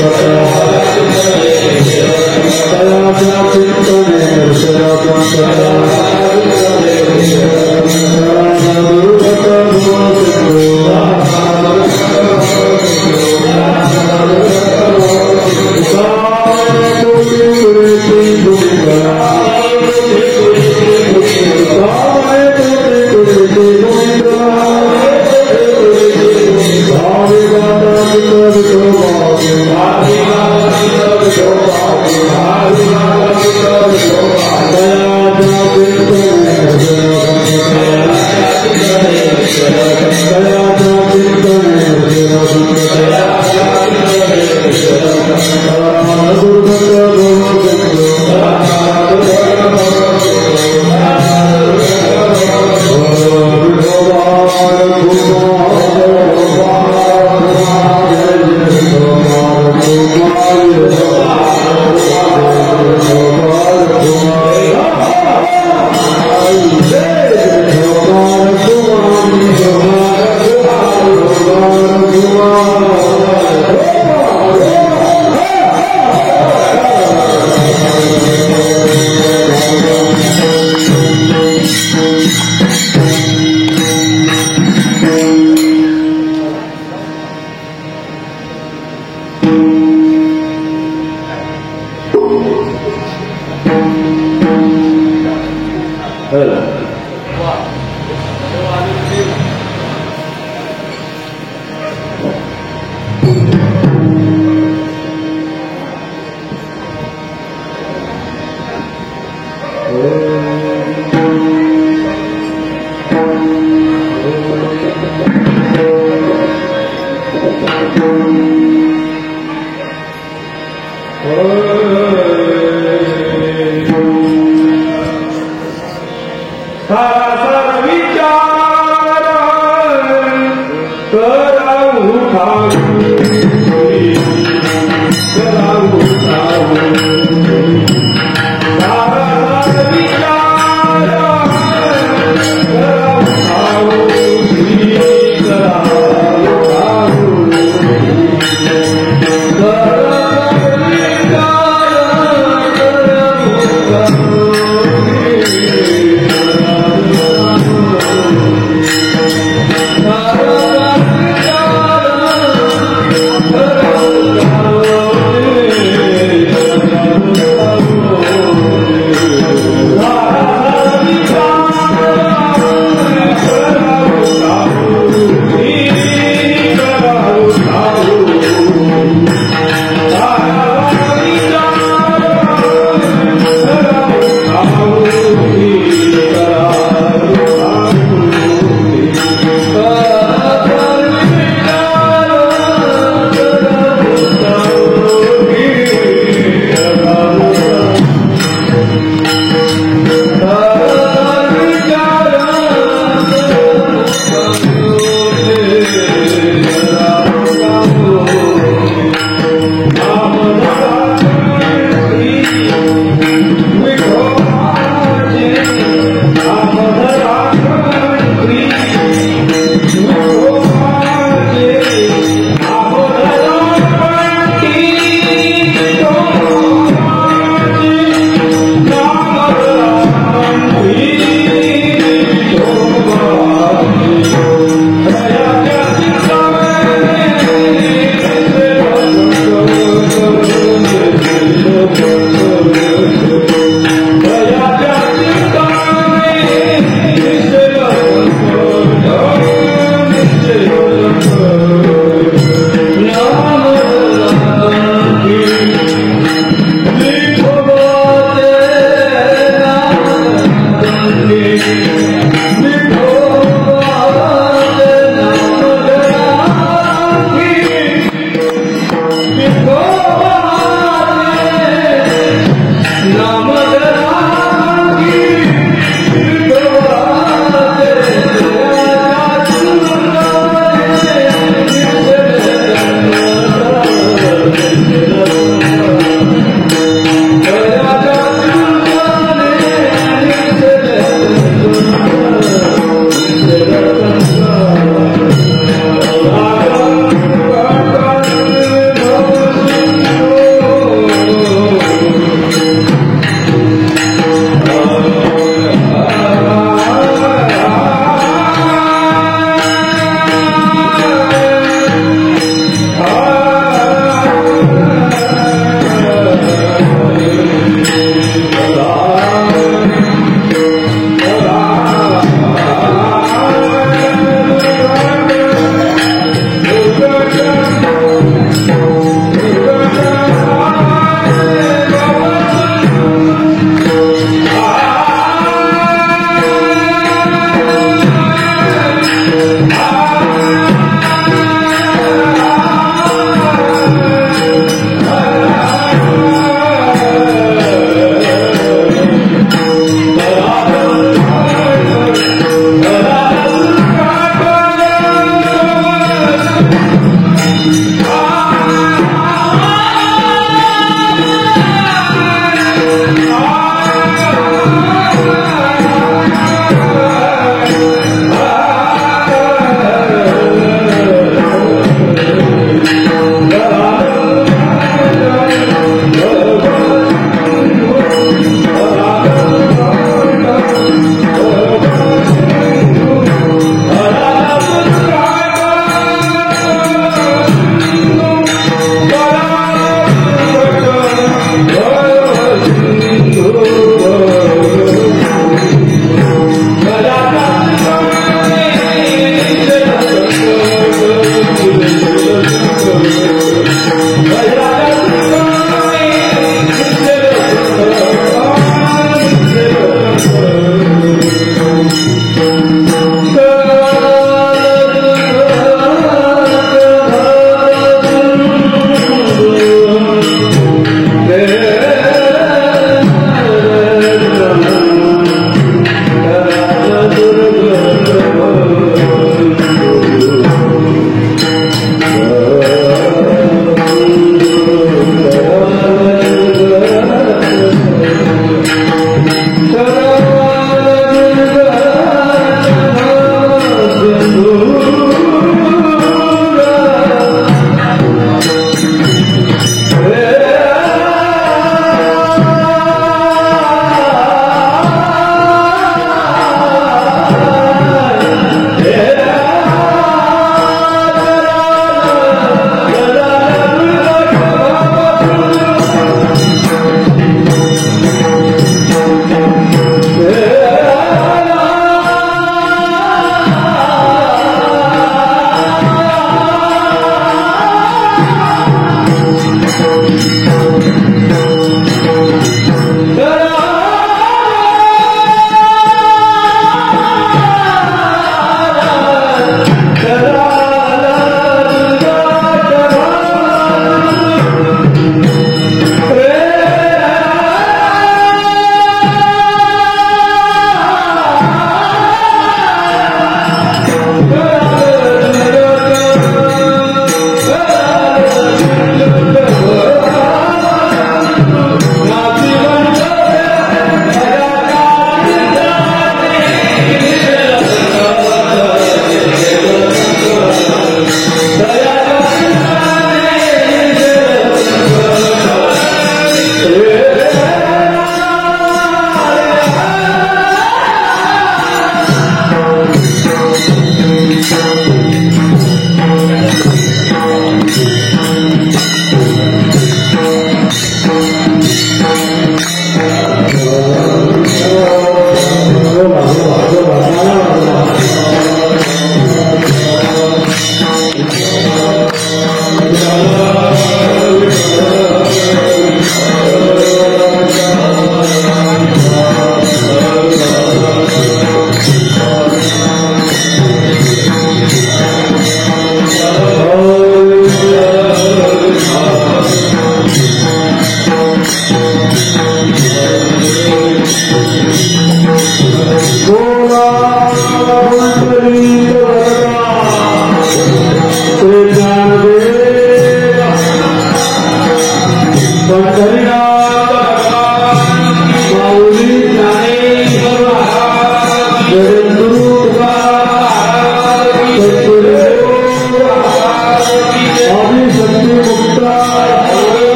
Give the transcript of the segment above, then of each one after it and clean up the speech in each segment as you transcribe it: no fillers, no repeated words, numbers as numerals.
Hare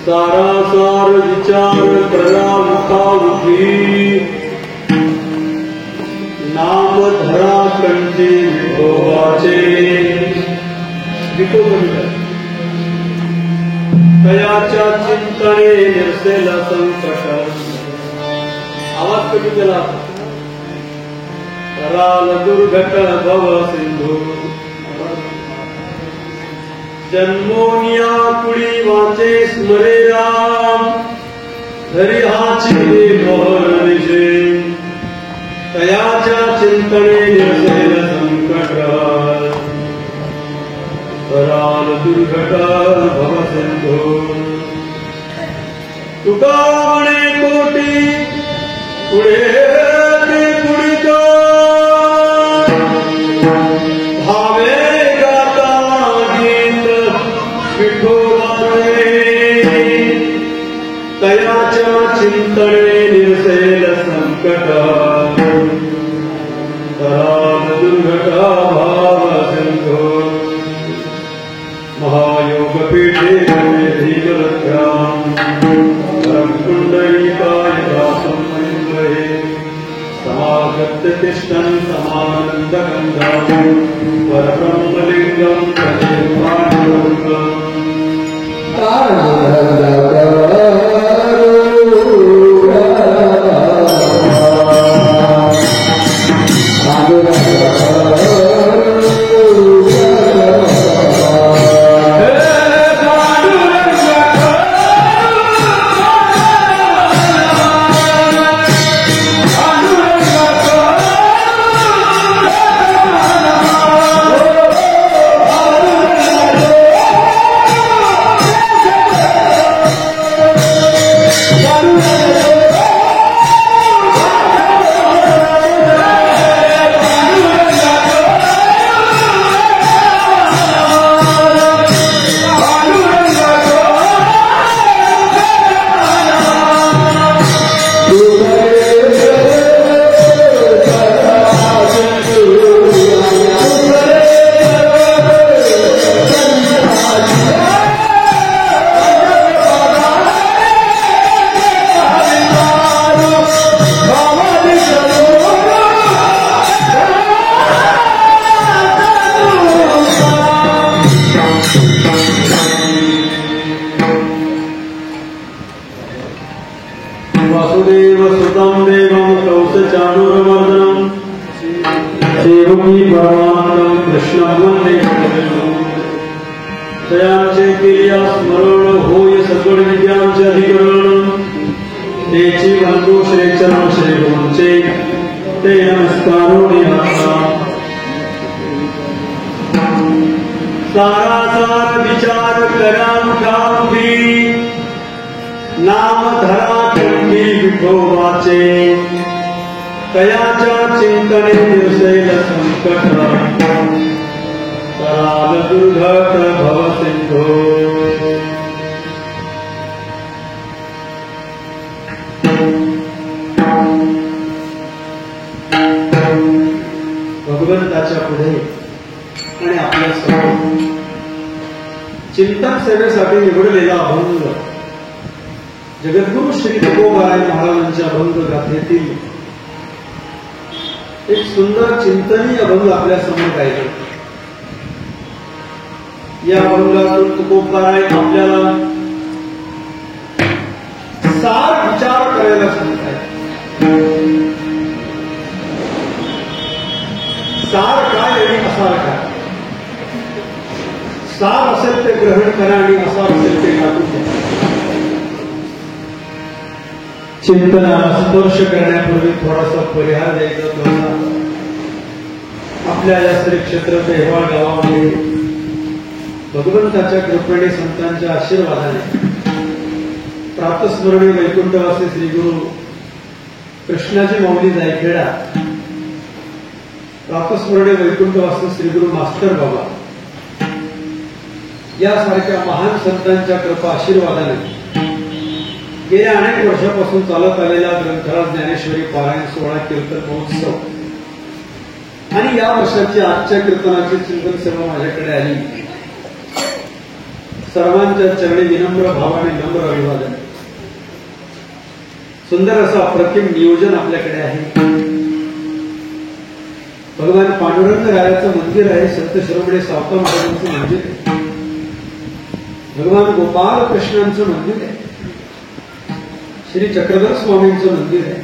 सारासार विचार करा मुखामुखी नाम धरा कंठी विठोबाचे तयाच्या चिंतने निर्सेला संकट आवाज कधी केला कराल दुर्घट भव सिंधू जन्मोनिया कुळी वाचे स्मरे राम धरी हाची मोहर दिशे तयाच्या चिंतने निर्सेल संकट कराल दुर्घट भव सिंधू तुका म्हणे कोटी पुढे ते कुडित भावे तयाच्या चिंतने निर्सेल संकट कराल दुर्घट भाव सिंधू महायोग पीठे धीरध्यान कुंडलिकाय दासं महेन्द्रहे समागत्य तिष्ठन् समानन्दगन्धं परब्रह्मलिङ्गं तदेवानुरूपम् सारासार विचार करा मुखामुखी नाम धरा कंठी विठोबाचे तयाच्या चिंतने निर्सेल संकट कराल दुर्घट भव सिंधू चिंतन सेवेसाठी निवडलेला अभंग जगद्गुरु श्री तुकोबाराय महाराजांच्या अभंग गाथेतील एक सुंदर चिंतनीय अभंग आपल्या समोर राहिले. या अभंगातून तुकोबाराय आपल्याला सार विचार करायला सांगताय. सार काय आणि असार काय. सार असेल ते ग्रहण करा आणि असार असेल ते टाकून द्या. चिंतनाला स्पर्श करण्यापूर्वी थोडासा परिहार द्यायचा होता. आपल्या या श्री क्षेत्र तेहवाळ गावामध्ये भगवंताच्या कृपेने संतांच्या आशीर्वादाने प्रातस्मरणी वैकुंठवासी श्री गुरु कृष्णाजी माऊली जायखेडा, प्रातस्मरणी वैकुंठवासी श्री गुरु मास्टर बाबा यासारख्या महान संतांच्या कृपा आशीर्वादाने गेल्या अनेक वर्षापासून चालत आलेला ग्रंथराज ज्ञानेश्वरी पारायण सोहळा कीर्तन महोत्सव आणि या वर्षाची आजच्या कीर्तनाची चिंतन सेवा माझ्याकडे आली. सर्वांच्या चरणी विनम्र भावाने नम्र अभिवादन. सुंदर असं अप्रतिम नियोजन आपल्याकडे आहे. भगवान पांडुरंग रायाचं मंदिर आहे. संत शिरोमणी सावता महाराजांचं मंदिर आहे. भगवान गोपाल कृष्णांचं मंदिर आहे. श्री चक्रधर स्वामींचं मंदिर आहे.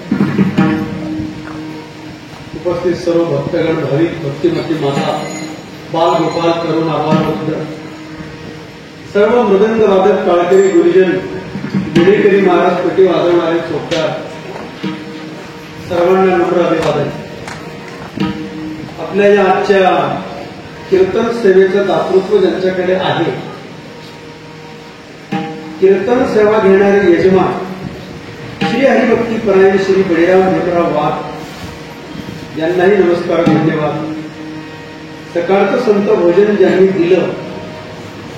उपस्थित सर्व भक्तगण, भाविक, भक्तिमती माता, बाल गोपाल, तरुण, आबालवृद्ध, सर्व मृदंग वादक, काळकरी, गुरुजन, विडेकरी, महाराज, पेटी वाजवणारे, चोपदार, सर्वांना नम्र अभिवादन. आपल्या या आजच्या कीर्तन सेवेचं दातृत्व ज्यांच्याकडे आहे, कीर्तन सेवा घेणारे यजमान श्री हरिभक्ती परायण श्री बळीराम भीमराव वाघ यांनाही नमस्कार, धन्यवाद. सकाळचं संत भोजन ज्यांनी दिलं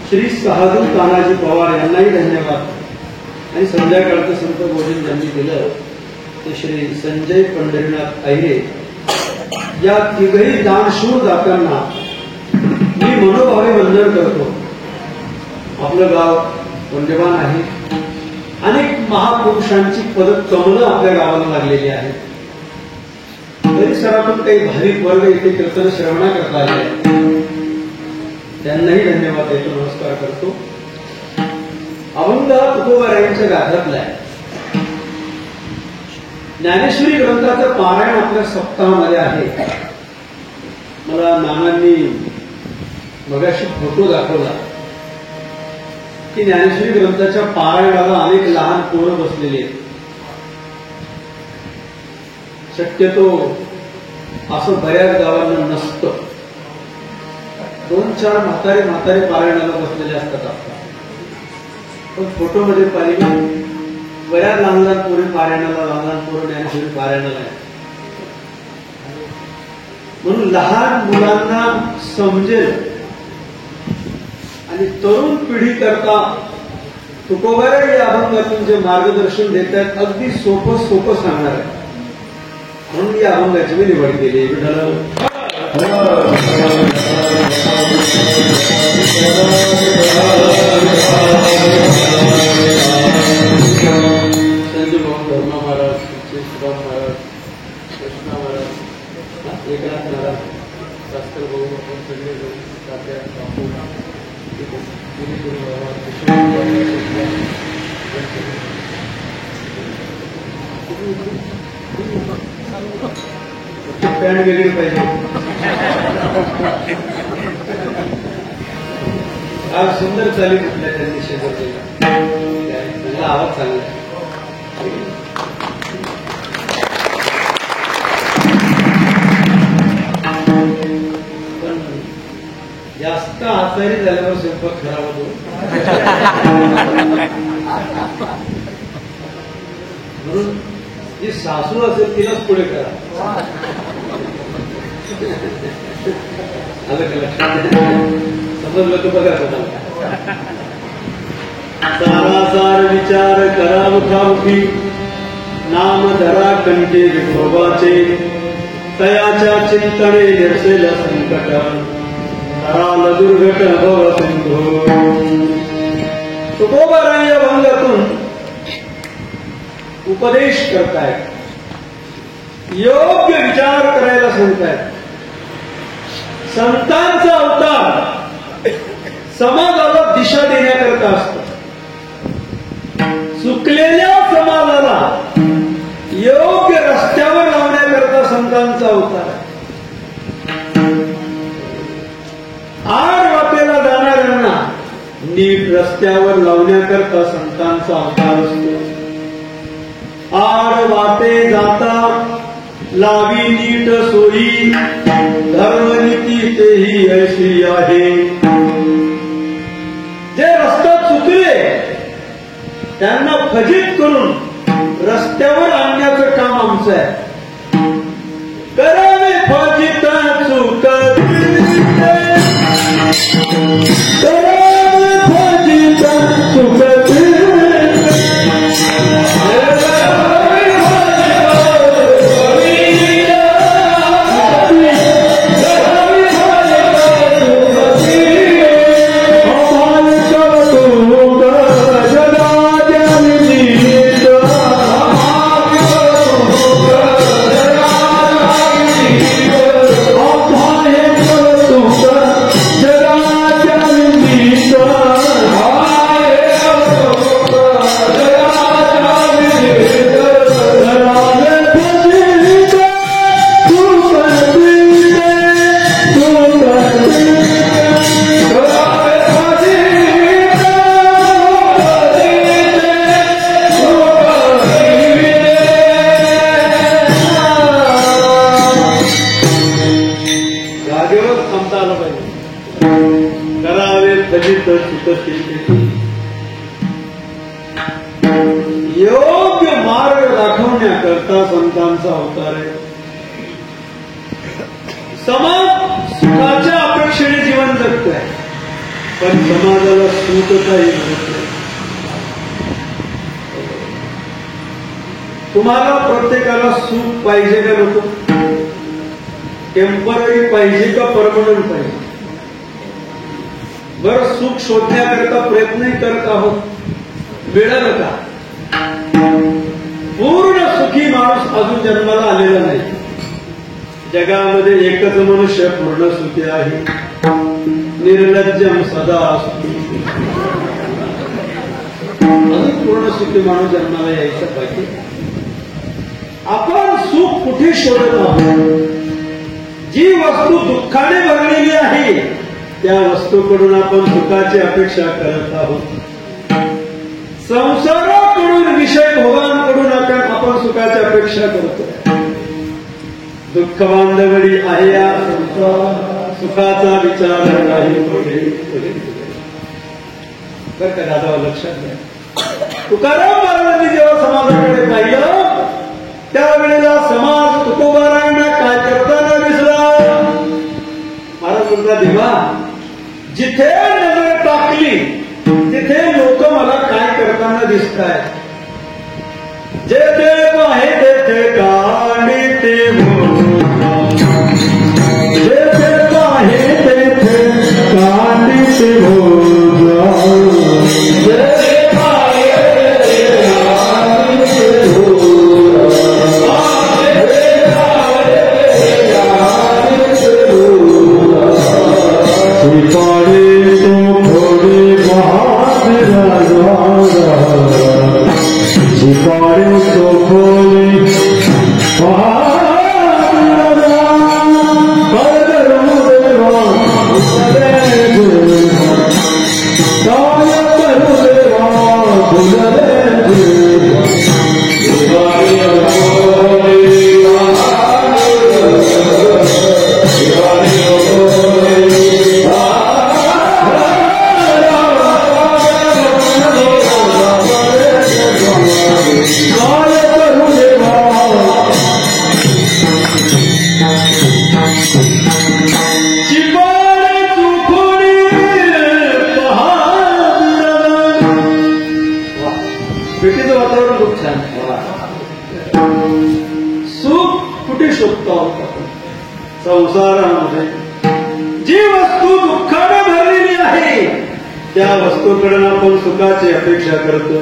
श्री सहादू तानाजी पवार यांनाही धन्यवाद. आणि संध्याकाळचं संत भोजन ज्यांनी दिलं ते श्री संजय पंढरीनाथ अहिरे या तिघही दानशूर दात्यांना मी मनोभावे वंदन करतो. आपलं गाव पुण्यवान आहे. अनेक महापुरुषांची पदकमलं आपल्या गावाला लागलेली आहेत. परिसरातून काही भाविक वर्ग इथे कीर्तन श्रवणा करता आले, त्यांनाही धन्यवाद देतो, नमस्कार करतो. अभंग तुकोबारायांच्या गाथ्यातला आहे. ज्ञानेश्वरी ग्रंथाचं पारायण आपल्या सप्ताहामध्ये आहे. मला नानांनी मगाशी फोटो दाखवला की ज्ञानेश्वरी ग्रंथाच्या पारायणाला अनेक लहान पोरं बसलेली आहेत. शक्यतो असं बऱ्याच गावांना नसतं. 2-4 म्हातारे पारायणाला बसलेले असतात. पण फोटोमध्ये पाहिजे बऱ्याच लहान लहान पोरी पारायणाला, लहान पोरं ज्ञानेश्वरी पारायणाला आहे. म्हणून लहान मुलांना समजेल आणि तरुण पिढी करता तुकोबाराय या अभंगातून जे मार्गदर्शन देत आहेत अगदी सोपं सांगणार आहे. म्हणून या अभंगाची मी निवड केली. संजय भाऊ धर्मा महाराज, सुभाष महाराज, कृष्णा महाराज, एकनाथ महाराज, शास्त्र भाऊ, आपण सगळे तात्या, बापू, पॅन्ट वेगळी पाहिजे. आज सुंदर चाली कुठल्या त्यांनी शेजारला चांगला आवाज चांगला. पण जास्त आचारी झाल्यावर स्वयंपाक खराब होतो. म्हणून जी सासू असेल तिलाच पुढे करा. समजलं तर बघा. सारासार विचार करा मुखामुखी, नाम धरा कंठी विठोबाचे, तयाच्या चिंतने निरसेल संकट, कराल दुर्घट भव सिंधू. तुकोबाराय या भंगातून उपदेश करतायत, योग्य विचार करायला सांगतायत. संतांचा अवतार समाजाला दिशा देण्याकरता असतो. चुकलेल्या समाजाला योग्य रस्त्यावर लावण्याकरता संतांचा अवतार आहे. आड वाटेला जाणाऱ्यांना नीट रस्त्यावर लावण्याकरता संतांचा अवतार असतो. आड वाटे जाता लावी नीट सोयी, धर्मनीती तेही अशी आहे. जे रस्ता चुकले त्यांना फजित करून रस्त्यावर आणण्याचं काम आमचं आहे. करावे फजित चुकत, करावे फजित चुकत, योग्य मार्ग दाखवण्याकरता संतांचा अवतार आहे. समाज सुखाच्या अपेक्षेने जीवन जगत आहे, पण समाजाला सुख काही मिळत नाही. तुम्हाला प्रत्येकाला सुख पाहिजे का नको? टेम्पररी पाहिजे का परमनंट पाहिजे? बरं, सुख शोधण्याकरता प्रयत्नही करत आहोत, मिळालं का? पूर्ण सुखी माणूस अजून जन्माला आलेला नाही. जगामध्ये एकच मनुष्य पूर्ण सुखी आहे, निर्लज्जम सदा सुखी. अजून पूर्ण सुखी माणूस जन्माला यायचं पाहिजे. आपण सुख कुठे शोधत आहोत? जी वस्तू दुःखाने भरलेली आहे त्या वस्तूकडून आपण सुखाची अपेक्षा करत आहोत. संसाराकडून, विषय भोगांकडून आपण सुखाची अपेक्षा करतो. दुःख बांधवडी आहे या सुखाचा विचार नाही. बरं का दादा, लक्षात घ्या. तुकाराम महाराजांनी जेव्हा समाजाकडे पाहिलं त्यावेळेला समाज तुकोबारायांना काय करताना दिसला. महाराज म्हणला, देवा, जिथे नजर टाकली तिथे लोक मला काय करताना दिसत आहेत. जेथे पाहे तेथे काढे ते हो, जेथे पाहे तेथे काढे ते हो, जेथे पाहे तेथे काढे ते हो, संसारामध्ये जी वस्तू दुःखाने भरलेली आहे त्या वस्तूकडे आपण सुखाची अपेक्षा करतो.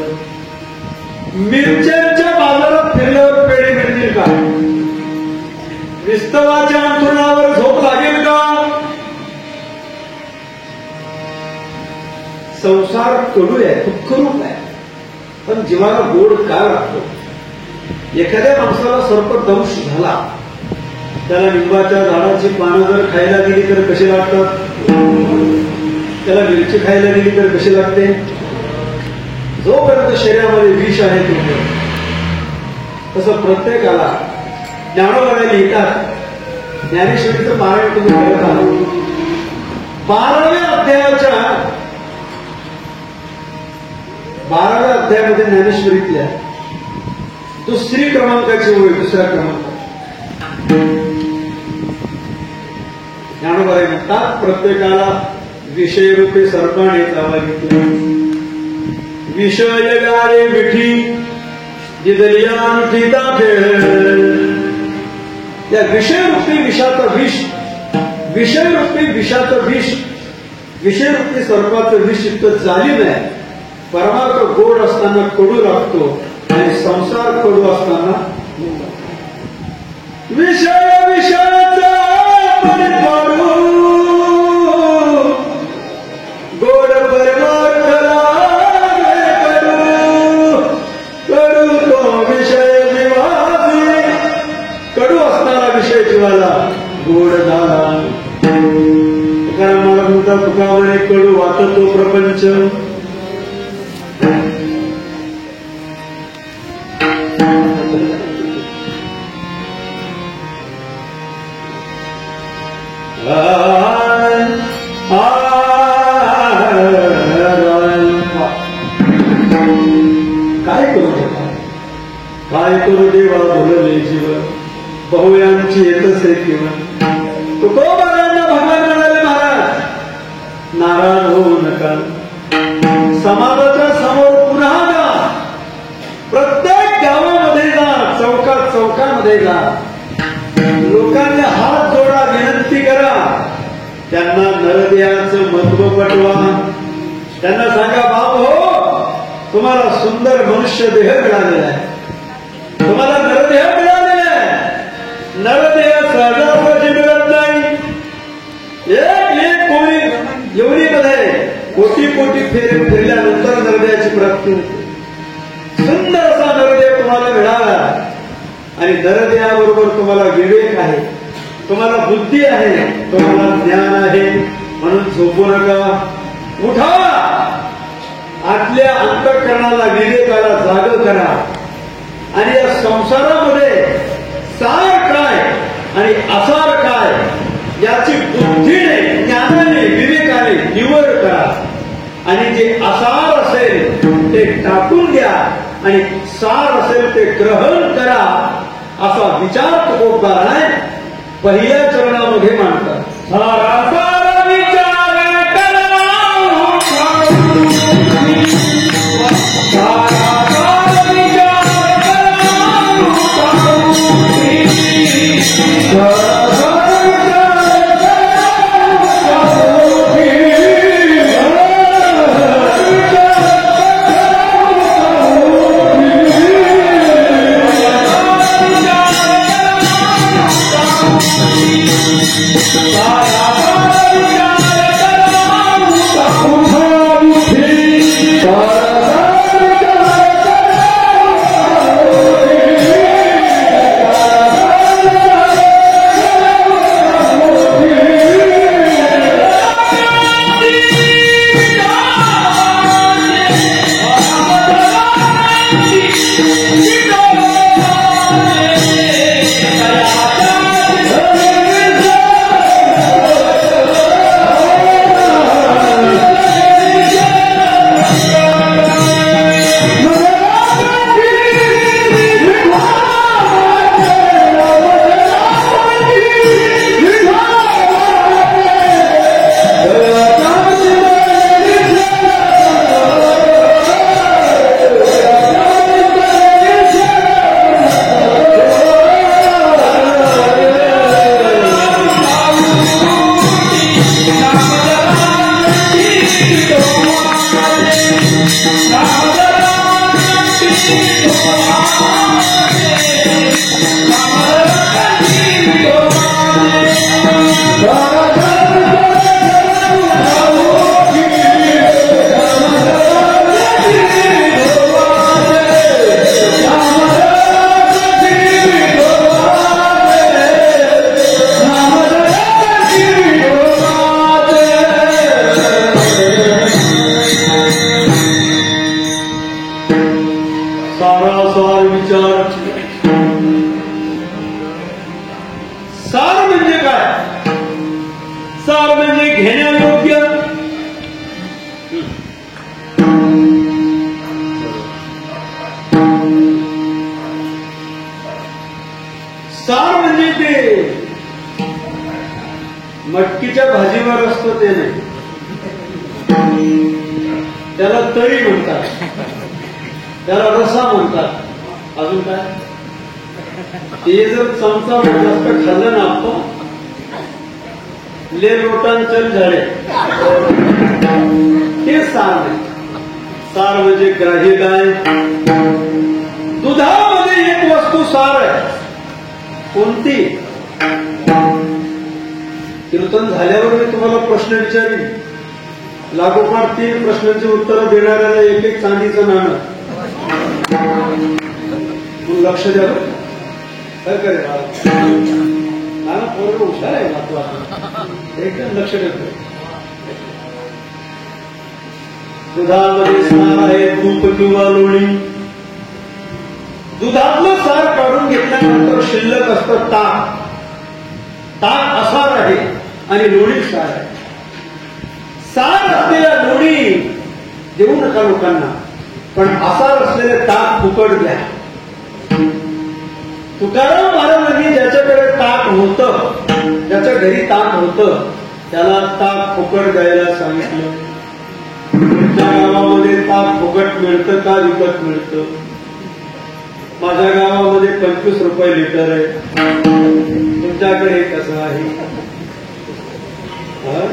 मिरच्यांच्या बाजारात फिरल्यावर पेढे मिळतील का? विस्तवाच्या अंथरुणावर झोप लागेल का? संसार कडू आहे, दुःखरूप आहे, पण जीवाला गोड का लागतो? एखाद्या माणसाला सर्पदंश झाला, त्याला लिंबाच्या झाडाची पानं जर खायला गेली तर कशी लागतात? त्याला मिरची खायला गेली तर कशी लागते? जोपर्यंत शरीरामध्ये विष आहे तसं प्रत्येकाला ज्ञानोबाने लिहितात. ज्ञानेश्वरीचं पारायण तुम्ही करत आहात. 12व्या अध्यायामध्ये ज्ञानेश्वरीतल्या दुसरी क्रमांकाची ओळ, दुसरा क्रमांक ज्ञानोबाई म्हणतात, प्रत्येकाला विषयरूपी सर्पाने चावला. विषय गाळे मिठी जिदरियान या विषयरूपी विषाचं विष, विषयरूपी विषाचं विष, विषयरूपी सर्पाचं विष इतकं जालीम आहे. परमार्थ गोड असताना कडू लागतो आणि संसार कडू असताना विषय विषयाचा परिपाडू गोड परमार्थला कडू कडू तो विषय जीवासी, कडू असणारा विषय जीवाला गोड झाला. कारण मला म्हणता तुकावणे कडू वाचतो प्रपंच. काय करू देवा बोलले जीवन, बहुयांची येतच आहे किंवा तुकोबारांना भगवान म्हणाले, महाराज नाराज होऊ नका. समाजाच्या समोर पुन्हा जा, प्रत्येक गावामध्ये जा, चौकात चौकामध्ये जा, लोकांना हात जोडा, विनंती करा, त्यांना नरदेहाचं महत्व पटवा. त्यांना सांगा, बाप हो तुम्हाला सुंदर मनुष्य देह मिळालेला आहे, तुम्हाला नरदेह मिळालेला आहे. नरदेह सहजासहजी मिळत नाही. एक कोणी योनीमध्ये कोटी कोटी फिरल्यानंतर नरदेहाची प्राप्ती होते. सुंदर असा नरदेह तुम्हाला मिळाला आणि नरदेहाबरोबर तुम्हाला विवेक आहे, तुम्हाला बुद्धी आहे, तुम्हाला ज्ञान आहे. म्हणून झोपू नका, उठा, आतल्या अंतःकरणाला विवेकाला जाग करा आणि या संसारामध्ये सार काय आणि असार काय याची बुद्धीने, ज्ञानाने, विवेकाने निवड करा आणि जे असार असेल ते टाकून द्या आणि सार असेल ते ग्रहण करा, असा विचार तुकोबाराय पहिल्या चरणामध्ये मांडतात. सारासार विचार Bye. सार म्हणजे काय? सार म्हणजे घेण्यायोग्य, सार म्हणजे ते मटकीच्या भाजीवर असतं ते नाही, त्याला तळी म्हणतात, त्याला रसा म्हणतात. अजून काय? ते जर चमचा जास्त खाल्लं ना आपण ले लोटान चल झाले, ते सार नाही. सार म्हणजे ग्राह्य काय? दुधामध्ये एक वस्तू सार आहे. कोणती? कीर्तन झाल्यावर मी तुम्हाला प्रश्न विचारीन, लागोपाठ 3 प्रश्नांची उत्तरं देणाऱ्याला एक एक चांदीचं नाणं. तू लक्ष द्या. काय करेल नाना पोरं हुशार आहे ना तू, आता एकदम लक्ष देतो. दुधामध्ये सार आहे, तूप किंवा लोणी. दुधातलं सार काढून घेतल्यानंतर शिल्लक असतं ताक. ताक असार आहे आणि लोणी सार आहे. सार असलेल्या लोणी देऊ नका लोकांना, पण असार असलेले ताक फुकट द्या. तुकाराम महाराजांनी ज्याच्याकडे ताक होतं, ज्याच्या घरी ताक होतं, त्याला ताक फुकट द्यायला सांगितलं. तुमच्या गावामध्ये ताक फुकट मिळतं का विकत मिळतं? माझ्या गावामध्ये 25 रुपये लिटर आहे. तुमच्याकडे कसं आहे?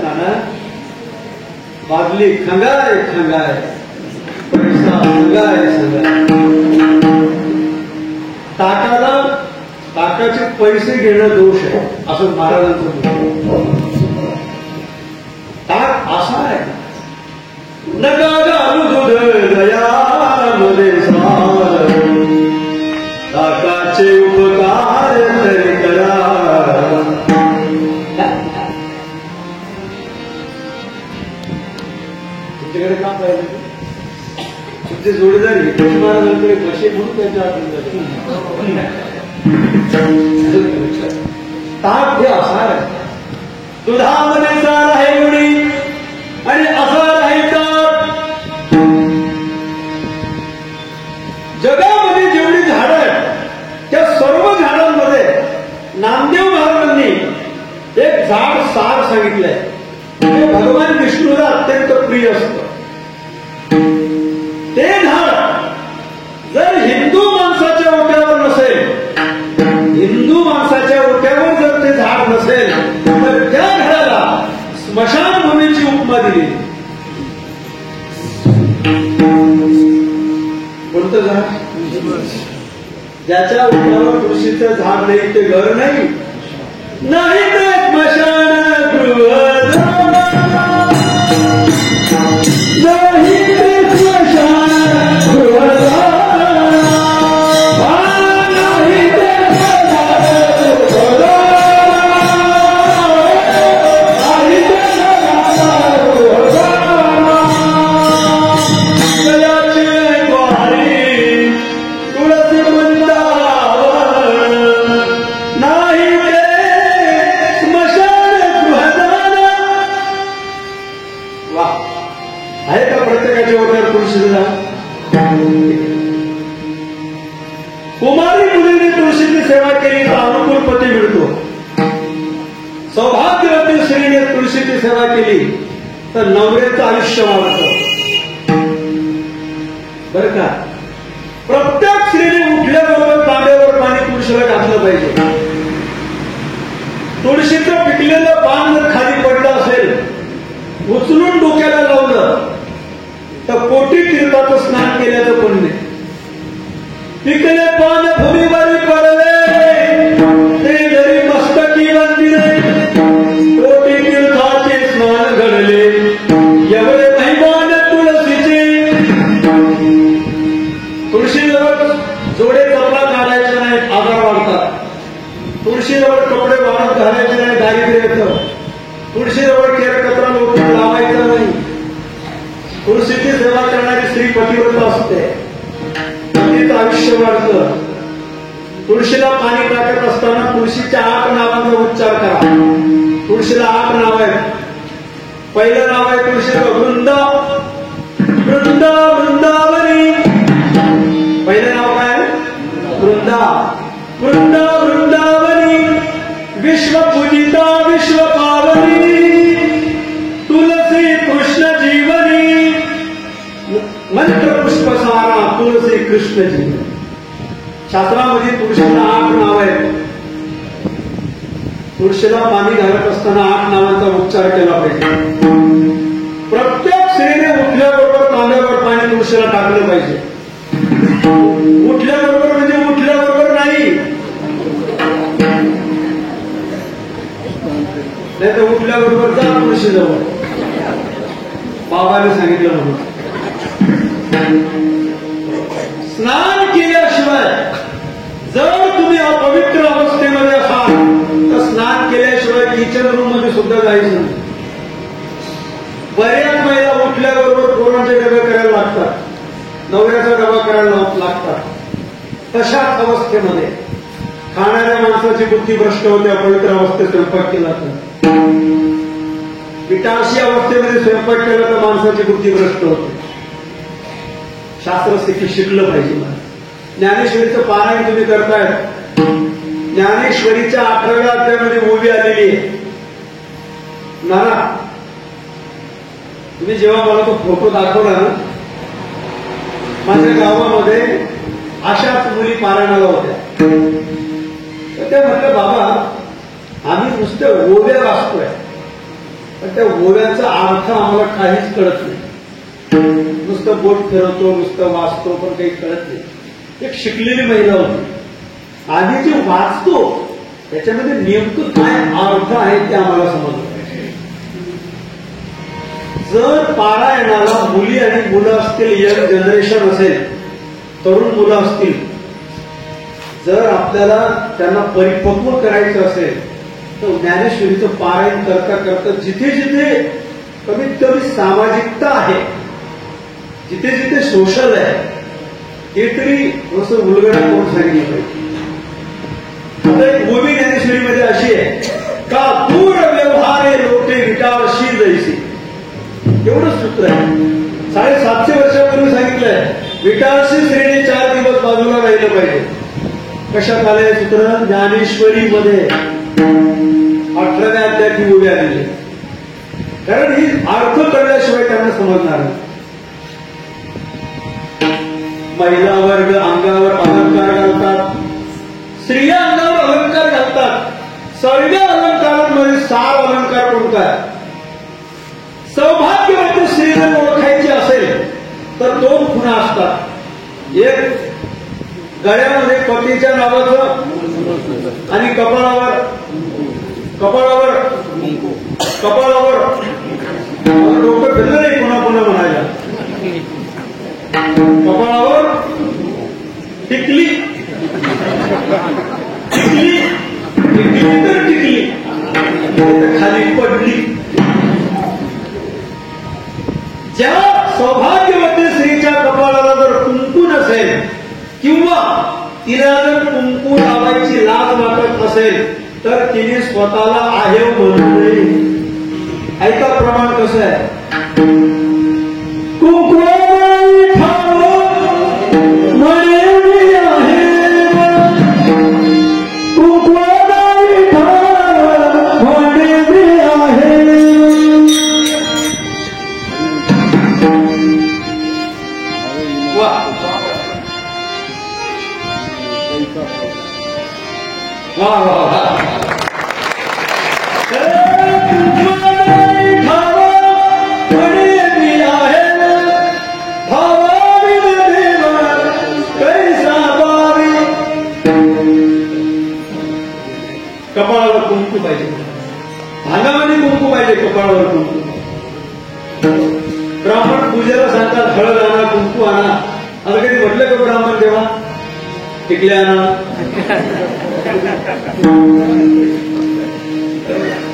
नाना बादली खंगाय खंगाय, पैसा खंगाय खंगाय. ताकाला ताकाचे पैसे घेणं दोष आहे असं महाराजांचं म्हणणं. ताक असा आहे, नका घालू दूध दयामध्ये सार, ताकाचे उपकार तरी करा. तुमच्याकडे का पाहिजे? तुमचे जोडीदारी महाराजांकडे कसे म्हणून त्यांच्या ताक हे असार आहे. दुधामध्ये सार आहे लोणी आणि असार आहे ताक. जगामध्ये जेवढी झाडं आहेत त्या सर्व झाडांमध्ये नामदेव महाराजांनी एक झाड सार सांगितलंय. ते भगवान विष्णूला अत्यंत प्रिय असतं. ते झाड जर हिंदू माणसाच्या ओट्यावर नसेल, हिंदू माणसाच्या ओट्यावर जर ते झाड नसेल, तर त्या झाडाला स्मशानभूमीची उपमा दिली. कोणतं झाड? ज्याच्या ओट्यावर तुळशीचं झाड नाही ते घर नाही, नाही ते स्मशान गृह. कुमारी मुलीने तुळशीची सेवा केली तर अनुकूल पती मिळतो. सौभाग्यवती स्त्रीने तुळशीची सेवा केली तर नवऱ्याचं आयुष्य वाढतं. बरं का? प्रत्येक स्त्रीने उठल्याबरोबर तांब्यावर पाणी तुळशीला घातलं पाहिजे. तुळशीचं पिकलेलं पान जर खाली पडलं असेल, उचलून डोक्याला लावलं तर कोटी तीर्थाचं स्नान केल्याचं पुण्य. असते, पतीचं आयुष्य वाढतं. तुळशीला पाणी टाकत असताना तुळशीच्या 8 नावांचा उच्चार करा. तुळशीला 8 नाव आहेत. पहिलं नाव आहे तुळशीचं वृंद, वृंद वृंदावनी. पहिलं नाव काय? वृंदा. वृंद वृंदावनी विश्व पूजिता विश्व पावनी, तुलसी कृष्ण जीवनी मंत्र पुष्पसारा तुलसी कृष्ण जीवनी. शास्त्रामध्ये तुळशीला 8 नाव आहेत. तुळशीला पाणी घालत असताना 8 नावांचा उच्चार केला पाहिजे. प्रत्येक स्त्रीने उठल्याबरोबर तांब्यावर पाणी तुळशीला टाकलं पाहिजे. उठल्याबरोबर म्हणजे उठल्याबरोबर नाही, नाही तर उठल्याबरोबर जा तुळशीजवळ, बाबाने सांगितलं म्हणून. स्नान केल्याशिवाय जर तुम्ही अपवित्र अवस्थेमध्ये असाल तर स्नान केल्याशिवाय किचन रूम मध्ये सुद्धा जायचं नाही. बऱ्याच महिला उठल्याबरोबर पोरांचे डबे करायला लागतात, नवऱ्याचा डबा करायला लागतात. तशाच अवस्थेमध्ये खाणाऱ्या माणसाची बुद्धी भ्रष्ट होते. अपवित्र अवस्थेत स्वयंपाक केला तर, विटाळशी अवस्थेमध्ये स्वयंपाक केला तर माणसाची बुद्धी भ्रष्ट होते. शास्त्र शिकलं पाहिजे. ज्ञानेश्वरीचं पारायण तुम्ही करताय. ज्ञानेश्वरीच्या 18व्या अध्यायामध्ये ओवी आलेली आहे. नाना, तुम्ही जेव्हा मला तो फोटो दाखवला ना, माझ्या गावामध्ये अशाच मुली पारायणाला होत्या. तर त्या म्हटलं, बाबा आम्ही नुसत्या ओव्या वाचतोय, पण त्या ओव्याचा अर्थ आम्हाला काहीच कळत नाही. नुसतं बोट फिरवतो, नुसतं वाचतो, पण काही कळत नाही. एक शिकलेली महिला होती. आधी जे वाचतो त्याच्यामध्ये नेमकं काय अर्थ आहे ते आम्हाला समजलं. जर पारायणाला मुली आणि मुलं असतील, यंग जनरेशन असेल, तरुण मुलं असतील, जर आपल्याला त्यांना परिपक्व करायचं असेल तर ज्ञानेश्वरीचं पारायण करता करता जिथे जिथे कमीत कमी सामाजिकता आहे, जिथे जिथे सोशल आहे, हे तरी असं उलगडा करून सांगितलं पाहिजे. आता एक ओवी ज्ञानेश्वरीमध्ये अशी आहे का, दूर व्यवहारे लोटे विटाळशी जैसी. एवढंच सूत्र आहे. 750 वर्षापूर्वी सांगितलंय, विटाळशी श्रेणी 4 दिवस बाजूला राहिलं पाहिजे. कशात आलंय सूत्र? ज्ञानेश्वरीमध्ये 18व्या अध्यायाची ओवी आलेली. कारण ही अर्थ कळल्याशिवाय त्यांना समजणार नाही. महिला वर्ग अंगावर अलंकार घालतात, स्त्रिया अंगावर अलंकार घालतात. सर्व अलंकारांमध्ये सार अलंकार कोणता आहे? सौभाग्यवती स्त्री जर ओळखायची असेल तर 2 खुणा असतात. एक गळ्यामध्ये पतीच्या नावाचं आणि कपाळावर डोकं फिरलं नाही पुन्हा पुन्हा म्हणायला. कपाळावर टिकली तर टिकली, खाली पडली. ज्या सौभाग्यवती स्त्रीच्या कपाळाला जर कुंकू नसेल किंवा तिला जर कुंकू लावायची लाज वाटत असेल तर तिने स्वतःला आहे म्हणू नये. ऐका प्रमाण कसं आहे. कुंकू कपाळावर कुंकू पाहिजे, भांगामध्ये कुंकू पाहिजे, कपाळावर कुंकू. ब्राह्मण पूजेला सांगतात हळद आणा, कुंकू आणा. असं कधी म्हटलं का ब्राह्मण तेव्हा? टिकल्या आणा.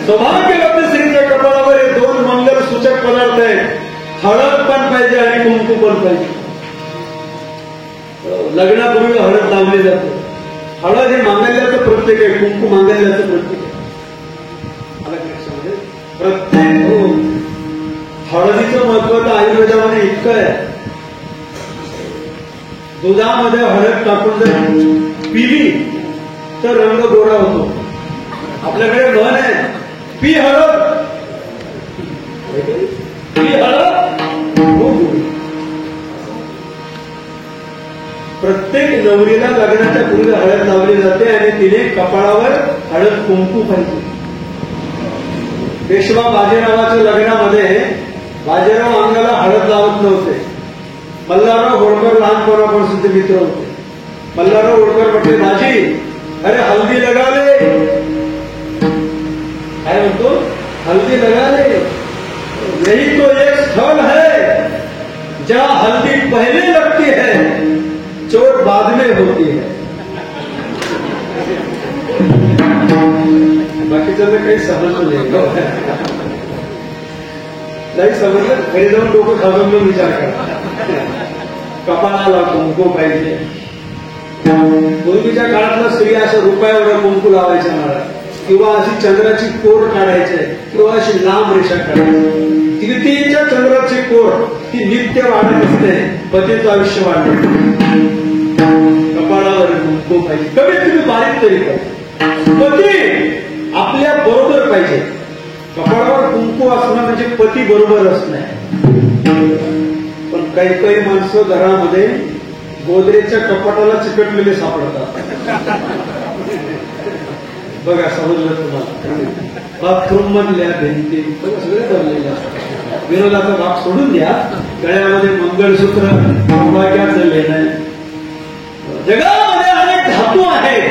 सौभाग्यवती स्त्रीच्या कपाळावर 2 मंगल सूचक पदार्थ आहेत. हळद पण पाहिजे आणि कुंकू पण पाहिजे. लग्नापूर्वी हळद लावली जाते. हळद हे मांगल्याचं प्रत्येक आहे, कुंकू मांगल्याचं प्रत्येक आहे. प्रत्येक हळदीचं महत्व तर आयुर्वेदामध्ये इतकं आहे. दुधामध्ये हळद टाकून जर पिली तर रंग गोरा होतो. आपल्याकडे म्हण आहे, पी हळद, पी हळद. प्रत्येक नवरीला लग्नाच्या पूर्वी हळद लावली जाते आणि तिने कपाळावर हळद कुंकू पाहिजे. पेशवा बाजीरावाच्या लग्नामध्ये बाजीराव अंगाला हळद लावत नव्हते. मल्हारराव होळकर लहानपणापासूनचे मित्र होते. मल्हारराव होळकर म्हटले, बाजी अरे हल्दी लगाले. काय म्हणतो? हल्दी लगाले. यही तो एक स्थल है जहां हल्दी पहले लगती है, चोट बाद में होती है. बाकीच्यांना काही समजलं नाही समजलं. घरी जाऊन डोकं खाजून विचार करा. कपाळाला कुंकू पाहिजे. पूर्वीच्या काळातला स्त्रिया अशा रुपयावर कुंकू लावायच्या मला, किंवा अशी चंद्राची कोर काढायची किंवा अशी लांब रेषा काढायची. तृतीयेच्या चंद्राची कोर ती नित्य वाढत असते, पतीचं आयुष्य वाढत. कपाळावर कुंकू पाहिजे, कमीत कमी बारीक तरी पाहिजे. पती आपल्या बरोबर पाहिजे. कपाळावर कुंकू असणं म्हणजे पती बरोबर असणं. पण काही काही माणसं घरामध्ये गोदरेजच्या कपाटाला चिकटलेले सापडतात. बघा, समजलं तुम्हाला? बाथरूम मधल्या भिंती सगळे धरलेले असतात. विरोधाचा भाग सोडून द्या, गळ्यामध्ये मंगळसूत्र सौभाग्याचं लेणं. जगामध्ये अनेक धातू आहेत,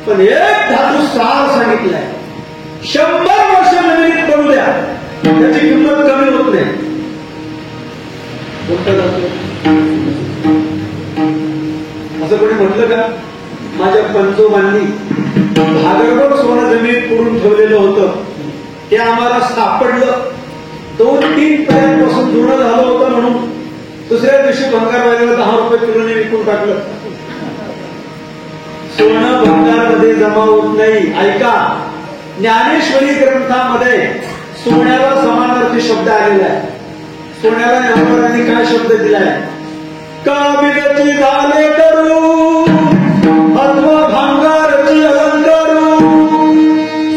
पण एक धातू सार सांगितलाय. 100 वर्ष नवीन पडू द्या, त्याची किंमत कमी होत नाही. कोणता धातू? असं कोणी म्हटलं का? माझ्या पंजोबांनी भागरभर सोनं जमिनीत पुरून ठेवलेलं होतं, ते आम्हाला सापडलं. 2-3 पिढ्यांपासून जुनं झालं होतं म्हणून दुसऱ्या दिवशी भंगार वाल्याला 10 रुपये किलोने विकून टाकलं. सोनं भंगारमध्ये जमा होत नाही. ऐका, ज्ञानेश्वरी ग्रंथामध्ये सोन्याला समानार्थी शब्द आलेला आहे. सोन्याला ज्ञानेश्वरांनी काय शब्द दिलाय? काबिलची झाले करू अथवा भांगारची अलंकारू.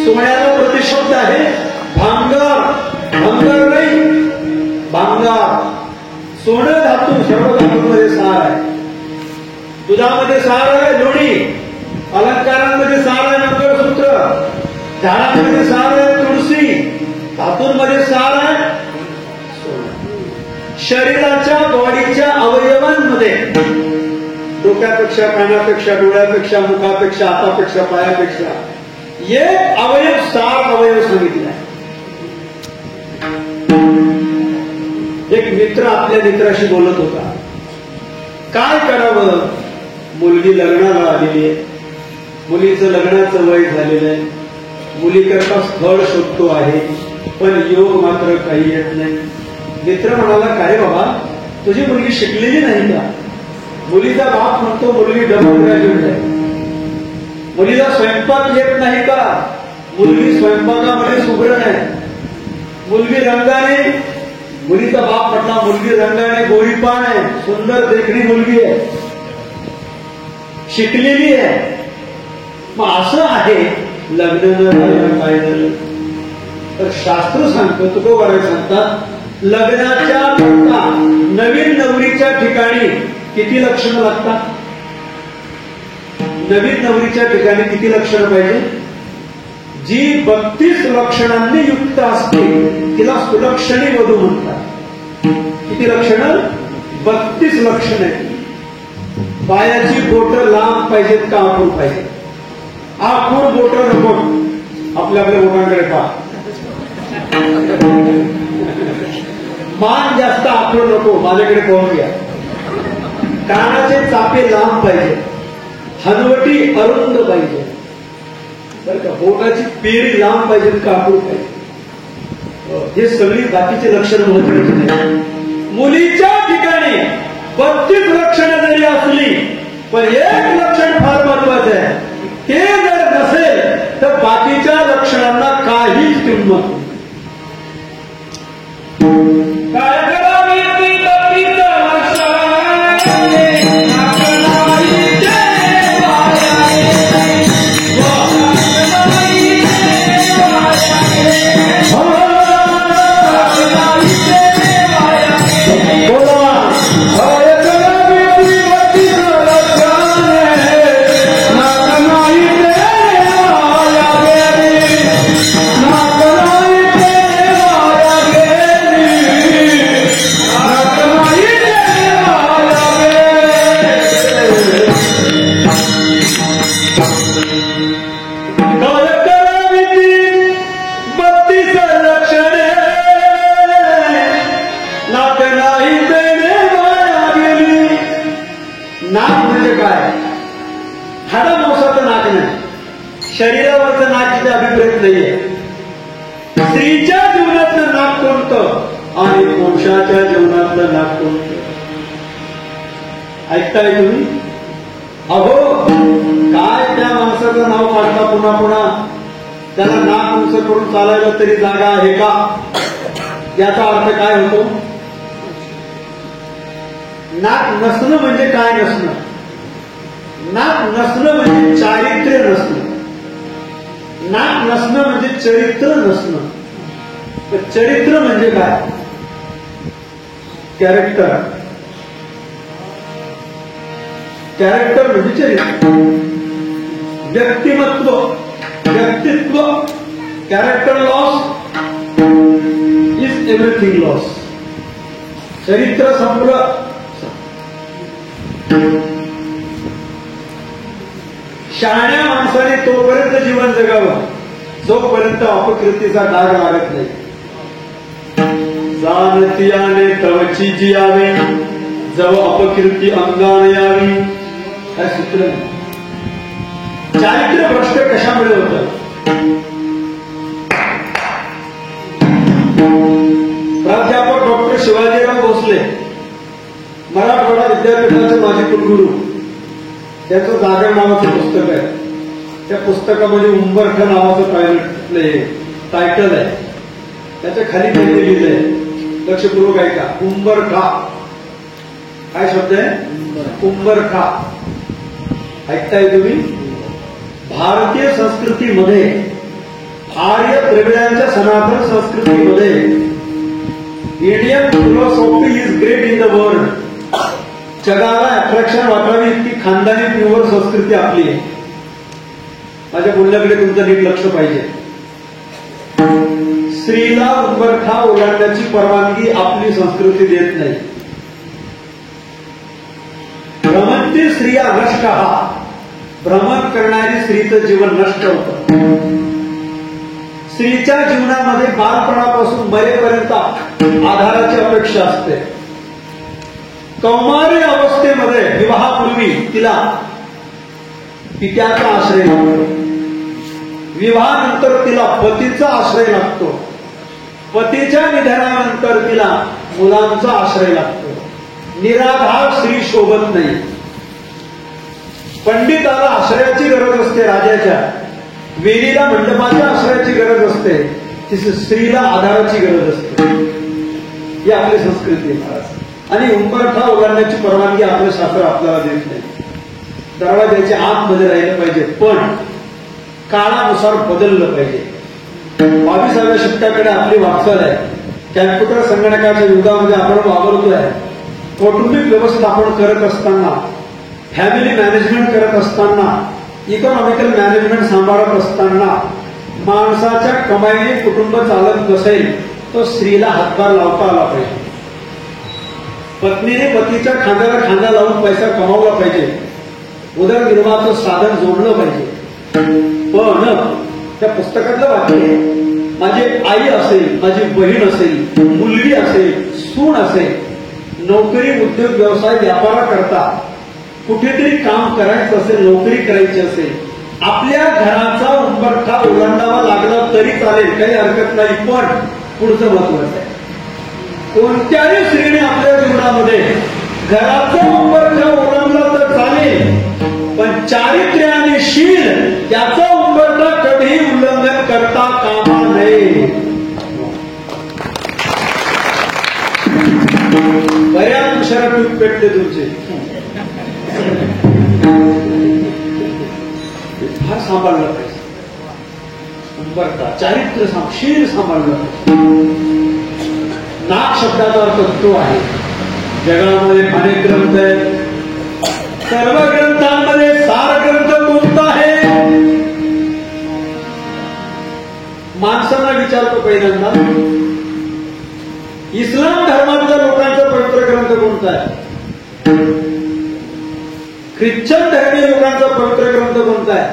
सोन्याला प्रतिशब्द आहे भांगार. भांगार नाही, भांगार. सोनं धातू सर्व धातूंमध्ये सार आहे. दुधामध्ये सार आहे लोणी, अलंकारांमध्ये सार आहे मंगळसूत्र, झाडांमध्ये सार आहे तुळशी, धातूंमध्ये सार आहे शरीराच्या बॉडीच्या अवयवांमध्ये. डोक्यापेक्षा, कानापेक्षा, डोळ्यापेक्षा, मुखापेक्षा, हातापेक्षा, पायापेक्षा एक अवयव सार अवयव सांगितलाय. एक मित्र आपल्या मित्राशी बोलत होता, काय करावं? मुलगी लग्नाला आलेली आहे, मुलीचं लग्नाचं वय झालेलं आहे, मुलीकरता स्थळ शोधतो आहे, पण योग मात्र काही येत नाही. मित्र म्हणाला, काय बाबा, तुझी मुलगी शिकलेली नाही का? मुलीचा बाप म्हणतो मुलगी डबल ग्रॅज्युएट आहे. मुलीला स्वयंपाक येत नाही का? मुलगी स्वयंपाकामध्ये सुगरण आहे. मुलगी रंगाने, मुलीचा बाप म्हटला मुलगी रंगाने गोरीपान आहे, सुंदर देखणी मुलगी आहे, शिकलेली आहे. मग असं आहे, लग्न न झालं काय झालं? तर शास्त्र सांगतं, तुकोबाराय सांगतात, लग्नाच्या करता नवीन नवरीच्या ठिकाणी किती लक्षणं लागतात? नवीन नवरीच्या ठिकाणी किती लक्षणं पाहिजे? जी 32 लक्षणांनी युक्त असते तिला सुलक्षणी वधू म्हणतात. किती लक्षणं? 32 लक्षणं. पायाची बोटं लांब पाहिजेत का आखूड पाहिजे? आखूड बोटं नको. आपल्या बोटांकडे पहा. मान जास्त आखूड नको, माझ्याकडे पाहून घ्या. कानाचे चापे लांब पाहिजे, हनवटी अरुंद पाहिजे, बरं का. बोटाची पेरी लांब पाहिजे का आखूड पाहिजे. हे सगळी बाकीचे लक्षण महत्वाचे नाही. मुलीच्या ठिकाणी 32 पण एक लक्षण फार महत्वाचं आहे, ते जर नसेल तर बाकीच्या लक्षणांना काहीच किंमत काय करावी शरीरावरचं नाक तिथे अभिप्रेत नाहीये. स्त्रीच्या जीवनातलं नाक कोणतं आणि पुरुषाच्या जीवनातलं नाक कोणतं? ऐकताय तुम्ही? अहो काय त्या माणसाचं नाव काढता पुन्हा पुन्हा, त्याला नाक उंच करून चालायला तरी जागा आहे का? याचा अर्थ काय होतो? नाक नसणं म्हणजे काय नसणं? नाक नसणं म्हणजे चारित्र्य नसणं. नाक नसणं म्हणजे चरित्र नसणं. चरित्र म्हणजे काय? कॅरेक्टर. कॅरेक्टर म्हणजे चरित्र, व्यक्तिमत्व, व्यक्तित्व. Character loss is everything loss. चरित्र संपलं. शहाण्या माणसाने तोपर्यंत जीवन जगावं जोपर्यंत अपकृतीचा डाग लागत नाही. जाणतियाने तवची जियावे जव अपकृती अंगान यावी. काय सूत्र? चारित्र्य भ्रष्ट कशामुळे होतं? प्राध्यापक डॉक्टर शिवाजीराव भोसले, मराठवाडा विद्यापीठाचे माजी कुलगुरू, त्याचं जागर नावाचं पुस्तक आहे. त्या पुस्तकामध्ये उंबरठा नावाचं टायटल आहे. त्याच्या खाली काहीतरी लिहिलंय, लक्षपूर्वक ऐका. उंबरठा काय शब्द आहे? उंबरठा. ऐकताय तुम्ही? भारतीय संस्कृतीमध्ये, आर्य द्रविडांच्या सनातन संस्कृतीमध्ये Indian philosophy is great in the world. जगाला अट्रॅक्शन वाटावी इतकी खानदानी प्युअर संस्कृती आपली आहे. माझ्या बोलण्याकडे तुमचं नीट लक्ष पाहिजे. स्त्रीला उंबरठा ओलांडण्याची परवानगी आपली संस्कृती देत नाही. भ्रमंती स्त्रिया नष्ट, भ्रमण करणारी स्त्रीचं जीवन नष्ट होतं. स्त्रीच्या जीवनामध्ये बालपणापासून मरेपर्यंत आधाराची अपेक्षा असते. कौमारी अवस्थेमध्ये विवाहापूर्वी तिला पित्याचा आश्रय लागतो. विवाहानंतर तिला पतीचा आश्रय लागतो. पतीच्या निधनानंतर तिला मुलांचा आश्रय लागतो. निराधार स्त्री शोभत नाही. पंडिताला आश्रयाची गरज असते राजाच्या, वेलीला मंडपाच्या आश्रयाची गरज असते, तिस स्त्रीला आधाराची गरज असते. ही आपली संस्कृती आहे. आणि उंबरठा ओलांडण्याची परवानगी आपलं शास्त्र आपल्याला देत नाही. दरवाजाच्या आतमध्ये राहिलं पाहिजे, पण काळानुसार बदललं पाहिजे. 22व्या शतकाकडे आपली वाटचाल आहे. कॅम्प्युटर संगणकाच्या युगामध्ये आपण वावरतोय. कौटुंबिक व्यवस्थापन करत असताना, फॅमिली मॅनेजमेंट करत असताना, इकॉनॉमिकल मॅनेजमेंट सांभाळत असताना माणसाच्या कमाईने कुटुंब चालत नसेल तर स्त्रीला हातभार लावता आला पाहिजे. पत्नीने पतीच्या खांद्याला खांदा लावून पैसा कमावला पाहिजे. उदरनिर्वाहाचं साधन जोडलं पाहिजे. पण त्या पुस्तकातलं वाक्य आहे, माझी आई असेल, माझी बहीण असेल, मुलगी असेल, सून असेल, नोकरी, उद्योग, व्यवसाय, व्यापारा करता कुठेतरी काम करायचं असेल, नोकरी करायची असेल, आपल्या घराचा उंबरठा ओलांडावा लागला तरी चालेल, काही हरकत नाही. पण पुढचं महत्वाचं आहे, कोणत्याही स्त्रीने आपल्या जीवनामध्ये घराचा उंबरठा ओलांडला तर चालेल, चारित्र्य आणि शील याचं उंबरठा कधीही उल्लंघन करता कामा नये. बऱ्याच तुषारा टूप पेटले तुमचे, फार सांभाळलं पाहिजे. उंबरठा चारित्र्य शील सांभाळलं पाहिजे. नाक शब्दाचा अर्थ तो आहे. जगामध्ये अनेक ग्रंथ आहेत. सर्व ग्रंथांमध्ये सार ग्रंथ कोणता आहे? माणसांना विचारतो पहिल्यांदा, इस्लाम धर्मातल्या लोकांचा पवित्र ग्रंथ कोणता आहे? ख्रिश्चन धर्मीय लोकांचा पवित्र ग्रंथ कोणता आहे?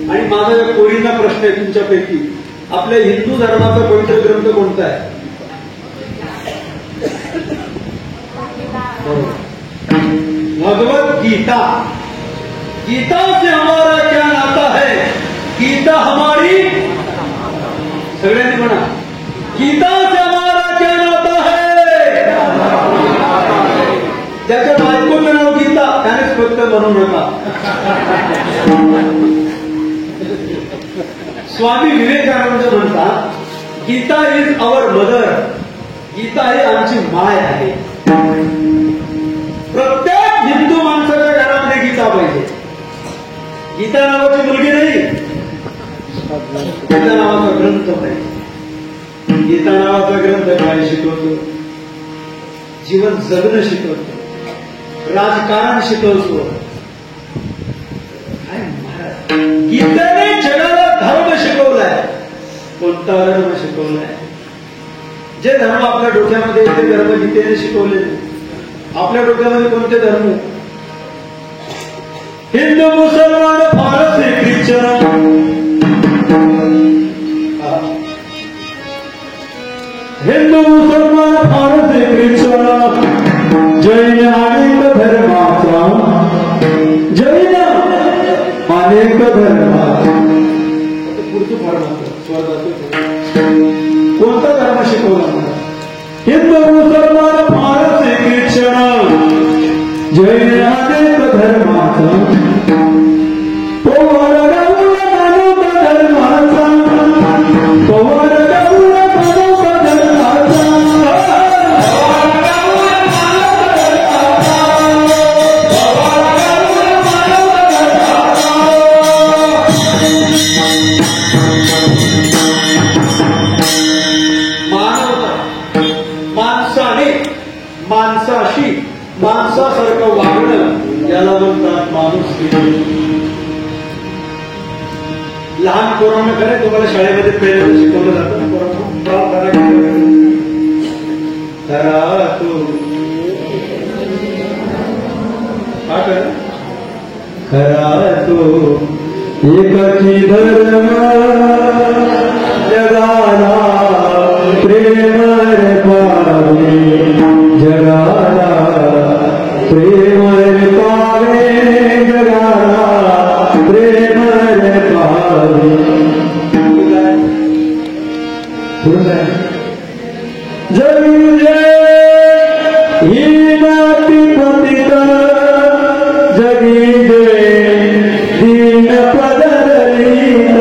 आणि माझा या कोरींना प्रश्न आहे तुमच्यापैकी, आपल्या हिंदू धर्माचा पवित्र ग्रंथ कोणता आहे? भगवत गीता. गीता से हमारा क्या नाता है? गीता हमारी, सगळ्यांनी म्हणा, गीता से हमारा क्या नाता है? ज्याच्या बायकोचं नाव गीता त्यानेच फक्त म्हणू नका. स्वामी विवेकानंद म्हणतात, Gita is our mother. Gita ही आमची माय आहे. प्रत्येक हिंदू माणसाच्या घरामध्ये गीता पाहिजे. गीता नावाची मुलगी नाही, गीता नावाचा ग्रंथ पाहिजे. गीता नावाचा ग्रंथ काय शिकवतो? जीवन जगणं शिकवतो, राजकारण शिकवतो. काय महाराज, गीतेने जगाला धर्म शिकवलाय. कोणता धर्म शिकवलाय? जे धर्म आपल्या डोक्यामध्ये ते धर्म गीतेने शिकवले. आपल्या डोक्यामध्ये कोणते धर्म? हिंदू, मुसलमान, पारसी, ख्रिश्चन. हिंदू, मुसलमान, पारसी, ख्रिश्चन, जैन अनेक धर्माचा, जैन अनेक धर्माचा. पुढचं फार कोणता धर्म शिकवला? हिंदू, मुसलमान, पारसी, ख्रिश्चन, जैन अनेक धर्माचा. पवार गौर मानव धर्माचा, पवार गौर मानव धर्माचा. माणसाशी माणसासारखं वागणं याला म्हणतात माणुसकी. लहान पोरांना खरं तुम्हाला शाळेमध्ये पहिल्यांदा शिकवलं जातं. खरा तू खरा तू एकाची धर्म जगाला प्रेम पावे, जगाला प्रेम पावे, जगाला प्रेम पावे. जगी ही नाती पतित, जगी दीन पदरीत,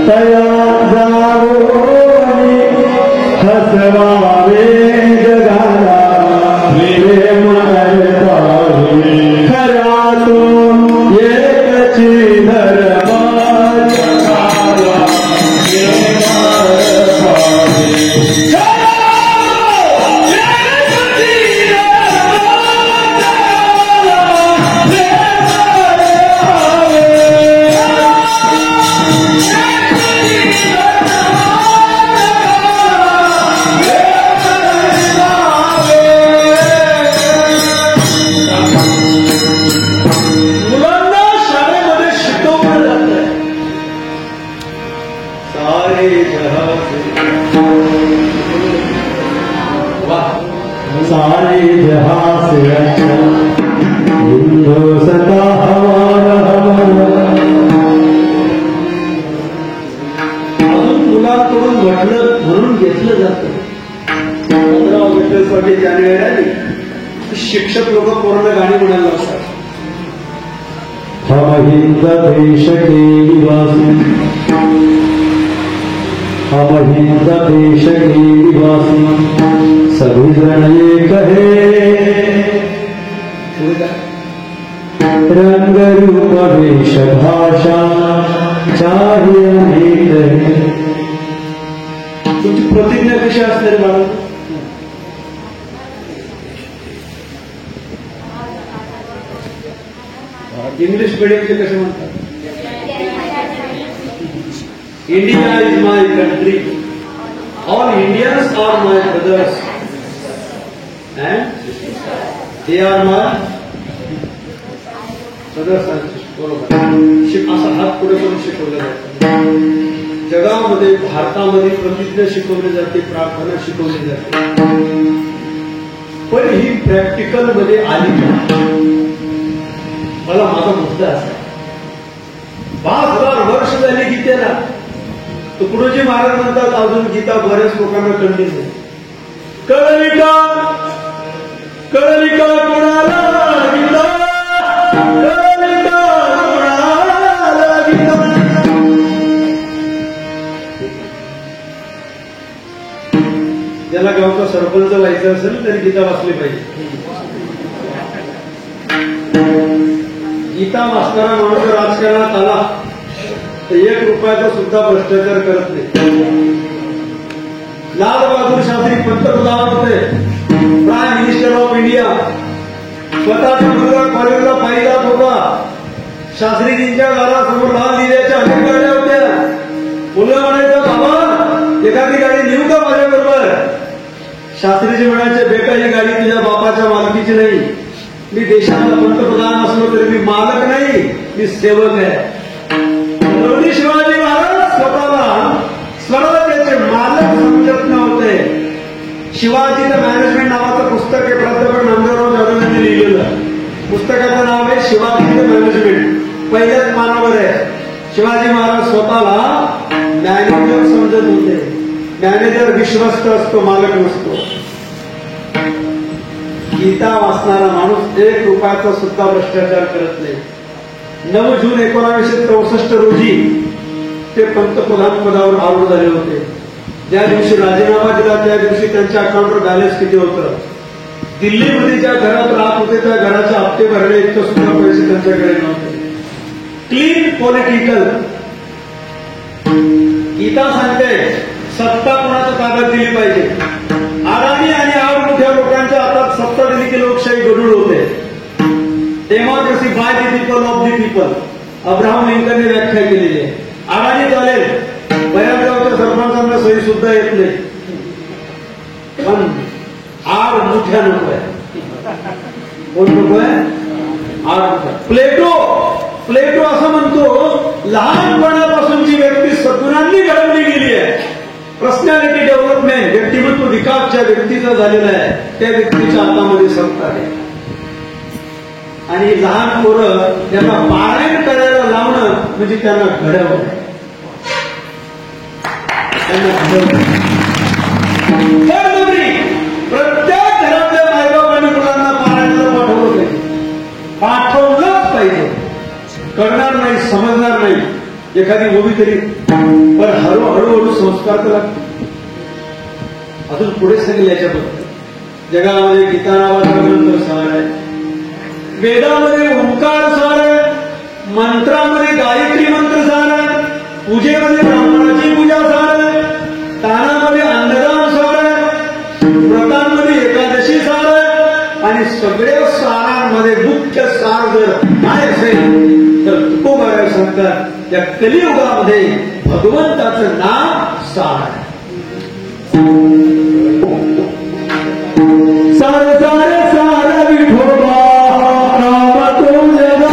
तया जावो हसवावे, जगाला प्रेम पावे. खरा तो एकची धर्म, जगाला प्रेम पावे. सारे जहां से अच्छा हिंदुस्तान हमारा. अजून मुलांकडून म्हटलं म्हणून घेतलं जातं. 15 ऑगस्टसाठी जानेवारी आली शिक्षक लोक पोरांना गाणी म्हणायला असतात. हम हिंद देश के निवासी, हम हिंद देश के निवासी, सभी जन एक है, रंग रूप वेश भाषा चाहे अनेक है. तुमची प्रतिज्ञा कशी असणार बाळा? इंग्लिश मीडियमचे कसे म्हणतात? India is my country, all Indians are my brothers and they are my brothers and sisters. बरोबर. असा हात पुढे करून शिकवलं जातं. जगामध्ये भारतामध्ये प्रतिज्ञा शिकवली जाते, प्रार्थना शिकवली जाते, पण ही प्रॅक्टिकल मध्ये आली का? मला माझा मुद्दा असा, 5000 वर्ष झाली गीतेला. तुकडोजी महाराज म्हणतात अजून गीता बऱ्याच लोकांना कळली नाही. कळली का? कळली का कोणाला गीता? कळली का कोणाला गीता? ज्याला गावचा सरपंच व्हायचं असेल तरी गीता वाचली पाहिजे. गीता वाचणारा माणूस राजकारणात आला तर 1 रुपयाचा सुद्धा भ्रष्टाचार करत नाही. लाल बहादूर शास्त्री पंतप्रधान होते, प्राईम मिनिस्टर ऑफ इंडिया. स्वतःचा मुलगा कॉलेजला पायी जात होता. शास्त्रीजींच्या घरासमोर लाल दिव्याच्या अनेक गाड्या होत्या. मुलं म्हणायचं बाबा एखादी गाडी नेऊ का माझ्या बरोबर? शास्त्रीजी म्हणायचे बेटा ही गाडी तुझ्या बापाच्या मालकीची नाही. मी देशाचा पंतप्रधान असलो तरी मी मालक नाही, मी सेवक आहे. छत्रपती शिवाजी महाराज स्वतःला त्याचे मालक समजत नव्हते. शिवाजी द मॅनेजमेंट नावाचं पुस्तक आहे, प्राध्यापक नामदेवराव जाधव यांनी लिहिलेलं. पुस्तकाचं नाव आहे शिवाजी द मॅनेजमेंट. पहिल्याच पानावर आहे. शिवाजी महाराज स्वतःला मॅनेजर समजत होते. मॅनेजर विश्वस्त असतो, मालक नसतो. गीता वाचणारा माणूस 1 रुपयाचा सुद्धा भ्रष्टाचार करत नाही. 9 जून 1964 रोजी ते पंतप्रधान पदावर आरूढ झाले होते. ज्या दिवशी राजीनामा दिला त्या दिवशी त्यांच्या अकाउंटवर बॅलन्स किती होतं? दिल्लीमध्ये ज्या घरात राहत होते त्या घराचे हप्ते भरणे इतकं सुद्धा पैसे त्यांच्याकडे नव्हते. Clean political. गीता सांगते सत्ता कोणाच्या ताब्यात दिली पाहिजे. अडाणी आणि आड मोठ्या लोकांच्या हातात सत्ता दिली की लोकशाही गढूळ होते. Democracy by the people of the people Abraham लिंकनने व्याख्या केलेली आहे. अडाणी चालेल, बऱ्याच गावच्या सरपंचांना सही सुद्धा येत नाही, पण आड मोठ्या नको आहे. कोण नको आहे? आड मोठ्या. प्लेटो असं म्हणतो लहानपणापासूनची व्यक्ती सद्गुणांनी घडवली गेली आहे. पर्सनॅलिटी डेव्हलपमेंट, व्यक्तिमत्व विकास ज्या व्यक्तीचा झालेला आहे त्या व्यक्तीच्या हातामध्ये सत्ता आहे. आणि लहान पोरं त्यांना पारायण करायला लावणं म्हणजे त्यांना घडवणं. प्रत्येक घरातल्या मायबापांनी मुलांना पारायणाला पाठवलं पाहिजे. पाठवलंच पाहिजे. करणार नाही, समजणार नाही एखादी ओवी तरी, पण हळूहळू संस्कार तर लागतो. अजून पुढे सांगेल याच्याबद्दल. जगामध्ये गीता नावाचा ग्रंथ सार आहे, वेदामध्ये ओंकार सार आहे, मंत्रामध्ये गायत्री मंत्र सार आहे, पूजेमध्ये ब्राह्मणाची पूजा सार आहे, दानामध्ये अन्नदान सार आहे, व्रतांमध्ये एकादशी सार आहे, आणि सगळ्या सारांमध्ये मुख्य सार जर काय असेल तर तुकोबाराय सांगतात या कलियुगामध्ये भगवंताचं नाम सार आहे. सार सार सार विठोबा नाम तुझा.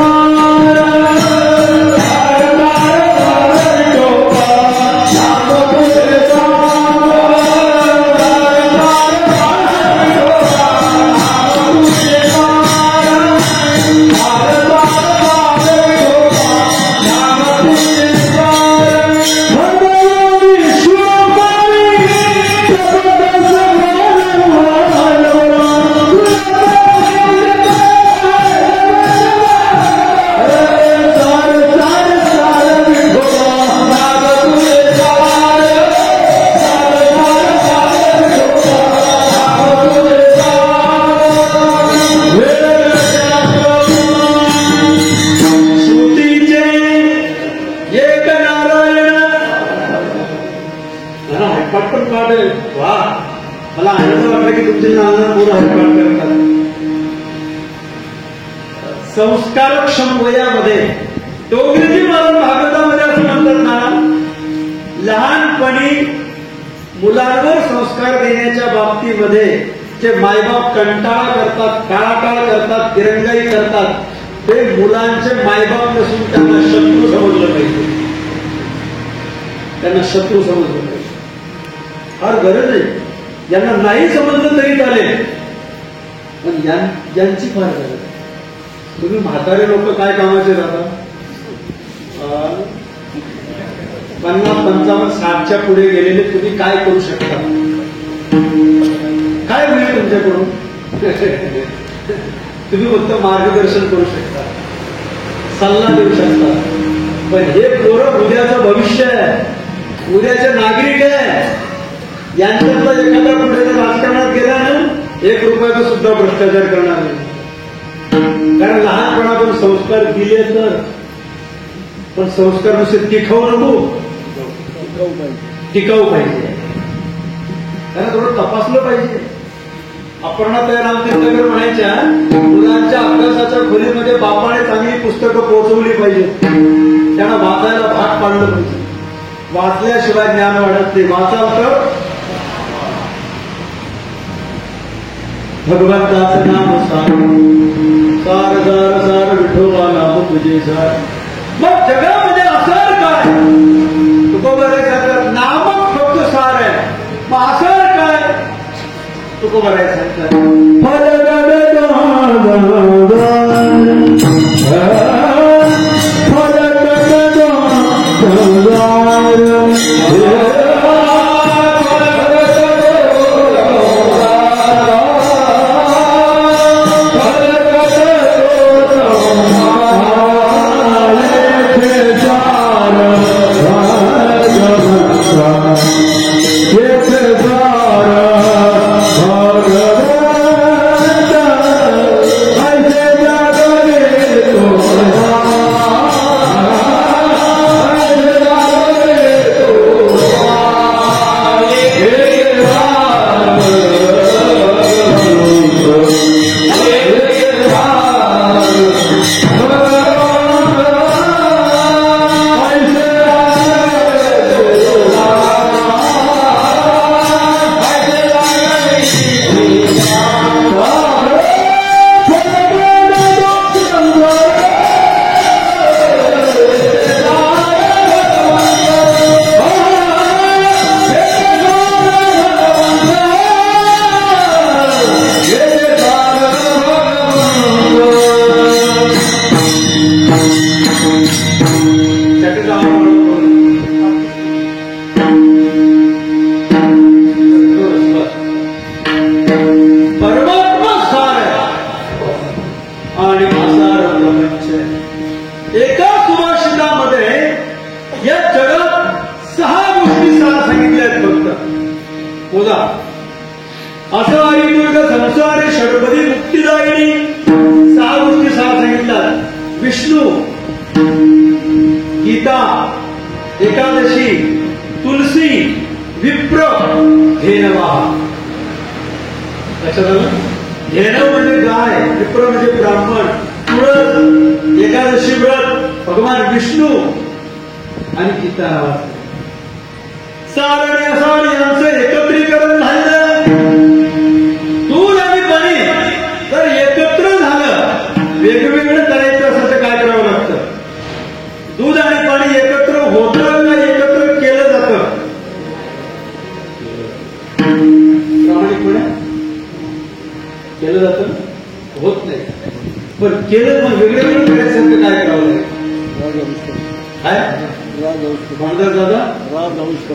संस्कारक्षम वयामध्ये डोंगरीजी महाराज भागवतामध्ये असं म्हणतात ना, लहानपणी मुलांवर संस्कार देण्याच्या बाबतीमध्ये जे मायबाप कंटाळा करतात, टाळाटाळ करतात, दिरंगाई करतात, ते मुलांचे मायबाप नसून त्यांना शत्रू समजलं पाहिजे. त्यांना शत्रू समजलं पाहिजे. फार गरज आहे. यांना नाही समजलं तरी चालेल, पण यांची फार गरज आहे. तुम्ही म्हातारे लोक काय कामाचे राहता? 50, 55, 60च्या पुढे गेलेले तुम्ही काय करू शकता? काय होईल तुमच्याकडून? तुम्ही फक्त मार्गदर्शन करू शकता, सल्ला देऊ शकता. पण हे पोरं उद्याचं भविष्य आहे, उद्याचे नागरिक आहे. यांच्यातला एखादा पुढे जर राजकारणात गेला ना, 1 रुपयाचा सुद्धा भ्रष्टाचार करणार नाही. कारण लहानपणातून संस्कार दिले तर. पण संस्कार नुसते टिकाऊ नको, टिकाऊ पाहिजे. त्यांना थोडं तपासलं पाहिजे. अपर्णाताई रामतीर्थकर म्हणायच्या, मुलांच्या अभ्यासाच्या खोलीमध्ये बापाने चांगली पुस्तकं पोहोचवली पाहिजे, त्यांना वाचायला भाग पाडलं पाहिजे. वाचल्याशिवाय ज्ञान वाढत नाही. वाचाल तर भगवंताचं नाम सार सार सार सार विठोबा नाम तुझे सार. मग जगामध्ये असार काय? तुकोबाराय सांगतात नामच फक्त सार आहे. मग असार काय? तुकोबाराय सांगतात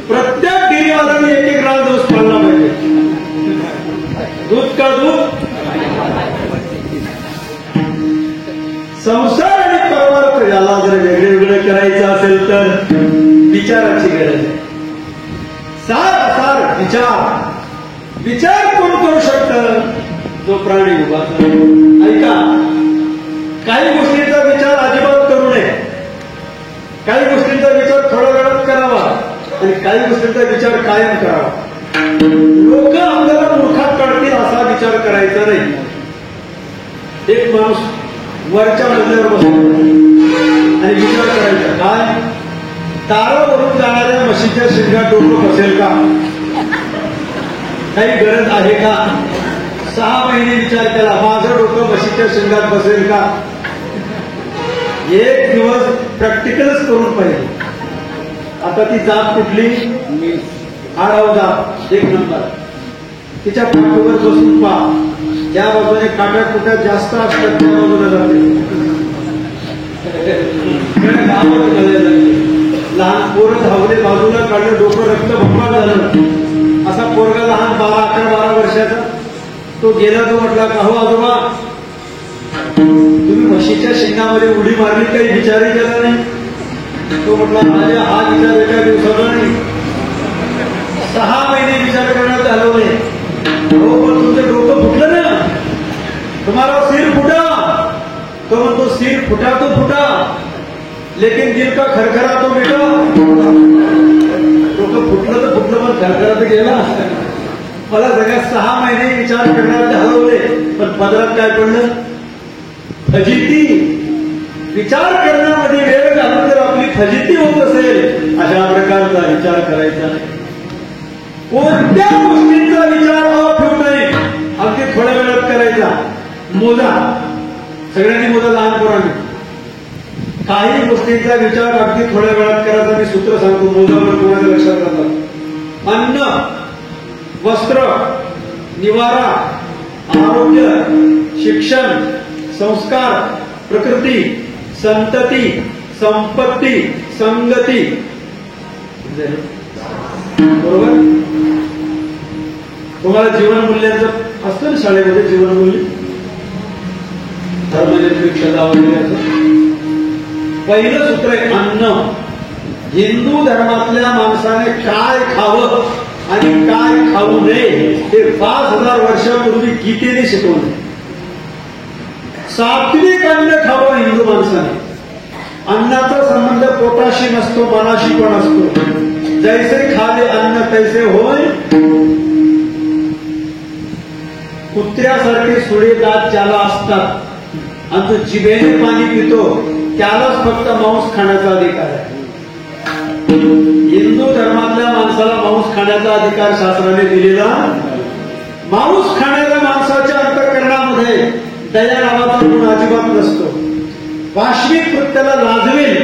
प्रत्येक डेरीवाल्याने एक राज दिवस पाळला पाहिजे. दूध का दूध. संसार आणि परमार्थ याला जर वेगळे वेगळे करायचं असेल तर विचाराची गरज आहे. सार सार विचार. विचार कोण करू शकतं? जो प्राणी उभा. ऐका, काही गोष्टींचा विचार अजिबात करू नये. काही गोष्टींचा विचार थोड्या वेळात करावा आणि काही गोष्टींचा विचार कायम करावा. लोक आपल्याला मूर्खात काढतील असा विचार करायचा नाही. एक माणूस वरच्या मजल्यावर बसून आणि विचार करायचा, काय तारावरून जाणाऱ्या म्हशीच्या शिंगात डोकं बसेल का, काही गरज आहे का? 6 महिने विचार केला, माझं डोकं म्हशीच्या शिंगात बसेल का? एक दिवस प्रॅक्टिकलच करून पाहिजे. आता ती जात कुठली? आडाव जात, 1 नंबर. तिच्या पाठीवर बसून पहा, ज्या बाजूने काट्या कुट्या जास्त असतात त्या बाजूला जाते. लहान पोरं धावले, बाजूला काढलं, डोकं रक्त भंपाळ झालं. असा पोरगा लहान 11-12 वर्षाचा तो गेला, तो म्हटला का हो आजोबा तुम्ही म्हशीच्या शिंगामध्ये उडी मारली, काही विचारही केला नाही? तो म्हटला माझ्या हा विचार एका दिवसाला नाही, 6 महिने विचार करण्यात आलो नाही. हो पण तुमचं डोकं फुटलं ना, तुम्हाला सिर फुटा. तो म्हणतो सिर फुटा तो फुटा, लेकिन दिल का खरखरा तो बेटा. डोकं फुटलं तर फुटलं, पण खरखरा तर गेला. मला सगळ्यात 6 महिने विचार करण्यात हरवले, पण पदरात काय पडलं? फजिती. विचार करण्यामध्ये वेळ घालून जर आपली फजिती होत असेल, अशा प्रकारचा विचार करायचा नाही. कोणत्या गोष्टींचा विचार ठेवू नये, अगदी थोड्या वेळात करायचा. मोजा, सगळ्यांनी मोजा लहान पोरांनी. काही गोष्टींचा विचार अगदी थोड्या वेळात करायचा. मी सूत्र सांगतो, मोजावर कोणाच्या लक्षात राहतात. अन्न, वस्त्र, निवारा, आरोग्य, शिक्षण, संस्कार, प्रकृती, संतती, संपत्ती, संगती. बरोबर? तुम्हाला जीवनमूल्यांचं असतं ना शाळेमध्ये, जीवनमूल्य धर्मनिरपेक्षता वगैरे. पहिलं सूत्र आहे अन्न. हिंदू धर्मातल्या माणसाने काय खावं आणि काय खाऊ नये हे 5000 वर्षापूर्वी गीतेने शिकवलं. सात्विक अन्न खावं हिंदू माणसाने. अन्नाचा संबंध पोटाशी नसतो, मनाशी पण असतो. जैसे खाले अन्न तैसे होय. कुत्र्यासारखे सुळे दात ज्याला असतात आणि तो जिभेने पाणी पितो त्यालाच फक्त मांस खाण्याचा अधिकार आहे. हिंदू धर्मातल्या माणसाला मांस खाण्याचा अधिकार शास्त्राने दिलेला. मांस खाणाऱ्या माणसाच्या अंतःकरणामध्ये दया नावाचा गुण अजिबात नसतो. वाश्विक कृत्याला लाजवेल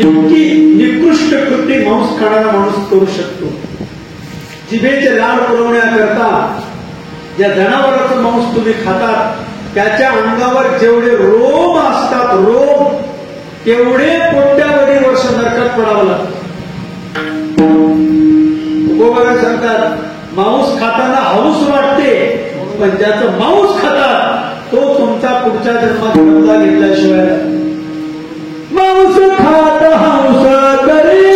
इतकी निकृष्ट कृती मांस खाणारा माणूस करू शकतो. जिभेचे लाड पुरवण्याकरता ज्या जनावरांचं मांस तुम्ही खातात त्याच्या अंगावर जेवढे रोम असतात, रोम तेवढे कोट्यावधी वर्ष नरकात पडावं लागतं. गोबाबा सांगतात मांस खाताना हौस वाटते, पण ज्याचं मांस खातात तो तुमचा पुढच्या जन्मात बदला घेतल्याशिवाय. मांस खात हंस करी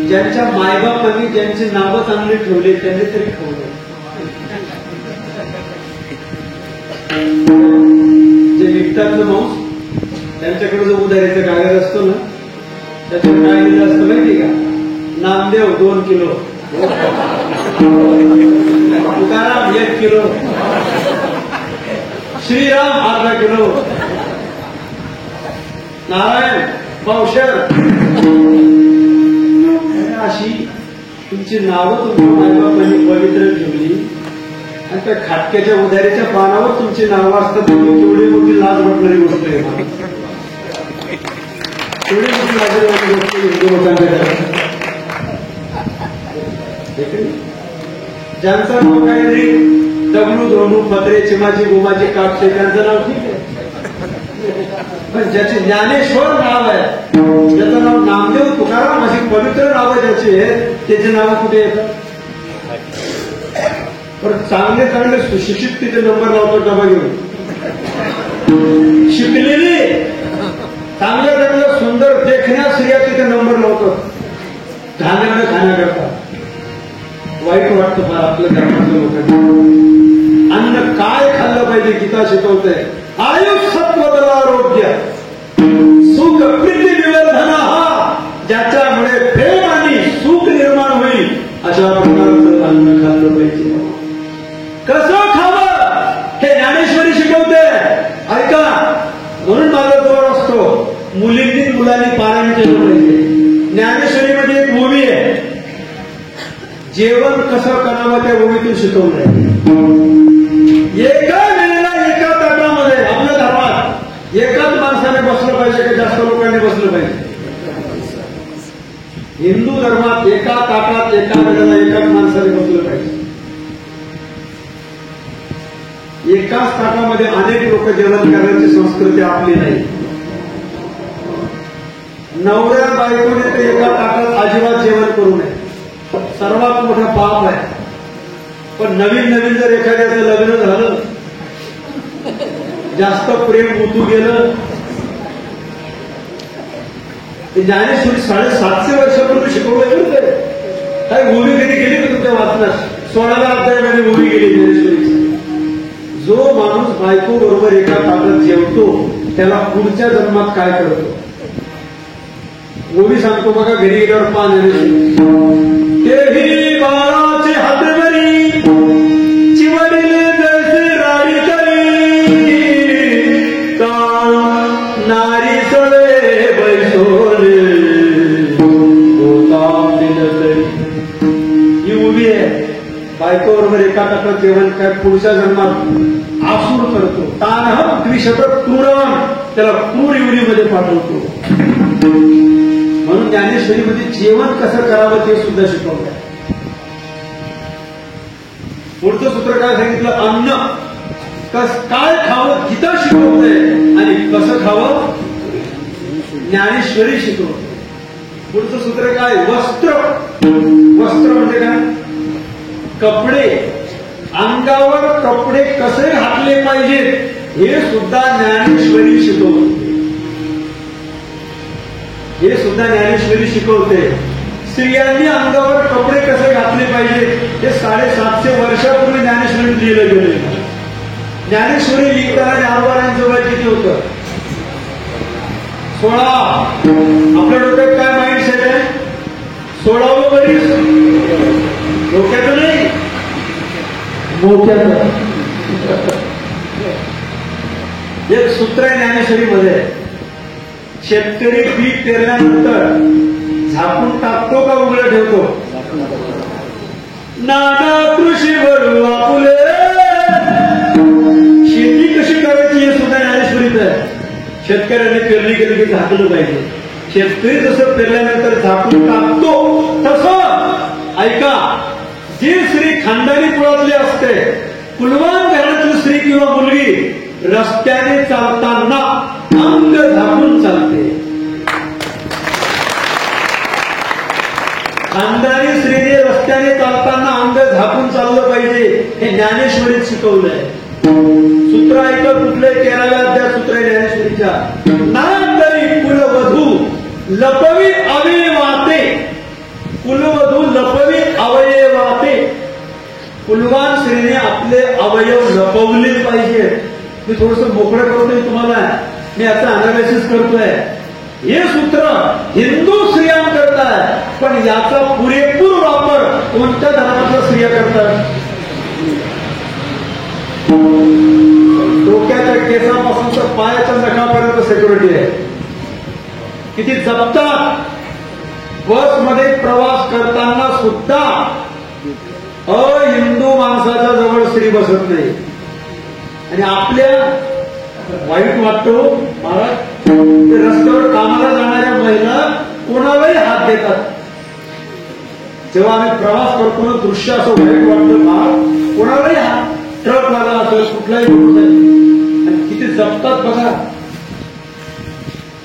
ज्यांच्या मायबापांनी ज्यांची नावं चांगली ठेवली त्यांनी तरी खाऊ नये. जे विकतात ना मांस, त्यांच्याकडे जो उधारीचा कागद असतो ना त्याच्यावर काय लिहिलं असतं माहिती का? नामदेव 2 किलो, तुकाराम 1 किलो, श्रीराम अर्धा किलो, नारायण पावशेर. अशी तुमची नावं तुमच्या मायबापांनी पवित्र ठेवली आणि त्या खाटक्याच्या उधारीच्या पानावर तुमची नावं असतात, तेवढी मोठी लाज वाटणारी गोष्ट आहे. तेवढी मोठी लाज वाटणारी गोष्ट हिंदू लोकांकडे. ज्यांचं नाव काहीतरी दगडू धोनू पत्रे चिमाची गोमाची कापसे त्यांचं नाव ठीक आहे, पण ज्याचे ज्ञानेश्वर नाव आहे, ज्याचं नाव नामदेव तुकाराम अशी पवित्र नावं ज्याची आहेत, त्याचे नाव कुठे येतात? पण चांगले चांगले सुशिक्षित तिथे नंबर लावतो डबा घेऊन, शिकलेली चांगल्या चांगल्या सुंदर देखण्या स्त्रिया तिथे नंबर लावतो धान्याने खाण्याकरता. वाईट वाटतं फार आपल्या धर्मातल्या लोकांना. अन्न काय खाल्लं पाहिजे गीता शिकवते. आयुष सत्वबल आरोग्य सुख प्रीती विवर्धन, ज्याच्यामुळे प्रेम आणि सुख निर्माण होईल अशा प्रकारचं अन्न खाल्लं पाहिजे. कसं खावं हे ज्ञानेश्वरी शिकवते. ऐका, म्हणून माझा जोर असतो मुलींनी मुलांनी पारायण केलं पाहिजे. ज्ञानेश्वरीमध्ये एक ओवी आहे, जेवण कसं करावं त्या ओवीतून शिकवलंय. एका वेळेला एका ताटामध्ये आपल्या धर्मात एकाच माणसाने बसलं पाहिजे का जास्त लोकांनी बसलं पाहिजे? हिंदू धर्मात एका ताटात एका वेळेला एकाच माणसाने बसलं पाहिजे. एकाच ताटामध्ये अनेक लोक जेवण करण्याची संस्कृती आपली नाही. नवऱ्या बायकोने ते एका ताटात अजिबात जेवण करू नये, सर्वात मोठा पाप आहे. पण नवीन नवीन जर एखाद्याचं लग्न झालं, जास्त प्रेम उतू गेलं, ते ज्ञानेश्वरी 750 वर्षापूर्वी शिकवलं. काय उभी कधी गेली का तुमच्या वाचनात? 16व्या अध्यायामध्ये उभी गेली ज्ञानेश्वरीची. जो माणूस बायको बरोबर एका ताटात जेवतो त्याला पुढच्या जन्मात काय करतो ओवी सांगतो बघा. घरी गेल्यावर पाण्याने तेही बाळाचे हातवरी चिवडीले जैसे राडी करी, काळ नारी सळे बैसोले ही उभी आहे. बायको बरोबर एका ताटात जेवण काय पुढच्या जन्मात आसूर करतो. तानहं द्विशतक क्रूरम, त्याला क्रूर युरीमध्ये पाठवतो. म्हणून ज्ञानेश्वरीमध्ये जेवण कसं करावं ते सुद्धा शिकवलं. पुढचं सूत्र काय सांगितलं? अन्न काय खावं गीता शिकवते आणि कसं खावं ज्ञानेश्वरी शिकवते. पुढचं सूत्र काय? वस्त्र. वस्त्र म्हणजे काय? कपडे. अंगावर कपडे कसे घातले पाहिजेत हे सुद्धा ज्ञानेश्वरी शिकवते. हे सुद्धा ज्ञानेश्वरी शिकवते. स्त्रियांनी अंगावर कपडे कसे घातले पाहिजे हे 750 वर्षापूर्वी ज्ञानेश्वरी लिहिलं गेलं. ज्ञानेश्वरी लिहिताना ज्ञानोबारांचं वय किती होतं? 16. आपल्या डोक्यात काय माइंडसेट आहे? 16वं वर्ष. डोक्याचं नाही, मोठ्याचं. एक सूत्र आहे ज्ञानेश्वरीमध्ये. शेतकरी पीक पेरल्यानंतर झाकून टाकतो का उघडं ठेवतो? नाना कृषी वरू आपुले. शेती कशी करायची हे सुद्धा ज्ञानेश्वरीत आहे. शेतकऱ्यांनी पेरणी केली की झाकलं पाहिजे. शेतकरी जसं पेरल्यानंतर झाकून टाकतो तसं ऐका, जी स्त्री खानदानी कुळातली असते, कुलवान घरातली स्त्री किंवा मुलगी रस्त्याने चालताना अंग झाकून चालते. खानदानी स्त्रीने रस्त्याने चालताना अंग झाकून चाललं पाहिजे हे ज्ञानेश्वरीत शिकवलंय. सूत्र ऐका कुठले? 13व्या अध्याय सूत्र आहे ज्ञानेश्वरीच्या. नांदरी कुलवधू लपवी अवयवाते. कुलवधू लपवी अवयवाते. कुलवान स्त्रीने आपले अवयव लपवले पाहिजे. मी थोडंसं मोकळं करतोय तुम्हाला, मी याचं अनालिसिस करतोय. हे सूत्र हिंदू स्त्रियांकरता आहे, पण याचा पुरेपूर वापर कोणत्या धर्माच्या स्त्रिया करतात? डोक्याच्या केसापासून तर पायाच्या नखापर्यंत सिक्युरिटी आहे. किती जपतात. बसमध्ये प्रवास करताना सुद्धा अहिंदू माणसाच्या जवळ स्त्री बसत नाही. आणि आपल्या वाईट वाटतो महाराज, ते रस्त्यावर कामाला जाणाऱ्या महिला कोणालाही हात देतात. जेव्हा आम्ही प्रवास करतो ना, दृश्य असं वाईट वाटतं का, कोणालाही हात, ट्रक लागला असेल कुठलाही आणि किती जपतात बघा,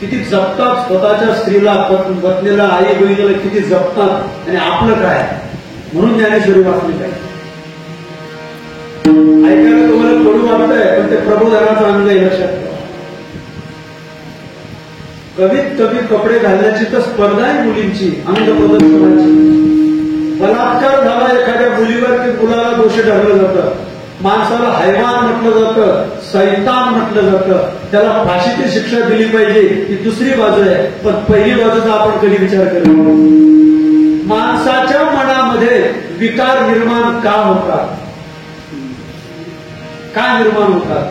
किती जपतात स्वतःच्या स्त्रीला, पत्नीला, आई बहिणीला किती जपतात. आणि आपलं काय, म्हणून ज्ञानेश्वरी वाचली काय. ऐकायला तुम्हाला कडू वाटतंय, पण ते प्रबोधनाचा अंग आहे, लक्षात ठेवा. कमीत कमी कपडे घालण्याची तर स्पर्धा आहे मुलींची, अंग प्रदर्शनाची. बलात्कार झाला एखाद्या मुलीवर की मुलाला दोषी ठरलं जातं, माणसाला हैवान म्हटलं जातं, सैतान म्हटलं जातं, त्याला फाशीची शिक्षा दिली पाहिजे, ही दुसरी बाजू आहे. पण पहिली बाजूचा आपण कधी विचार करतो, माणसाच्या मनामध्ये विकार निर्माण का होतात, का निर्माण होतात.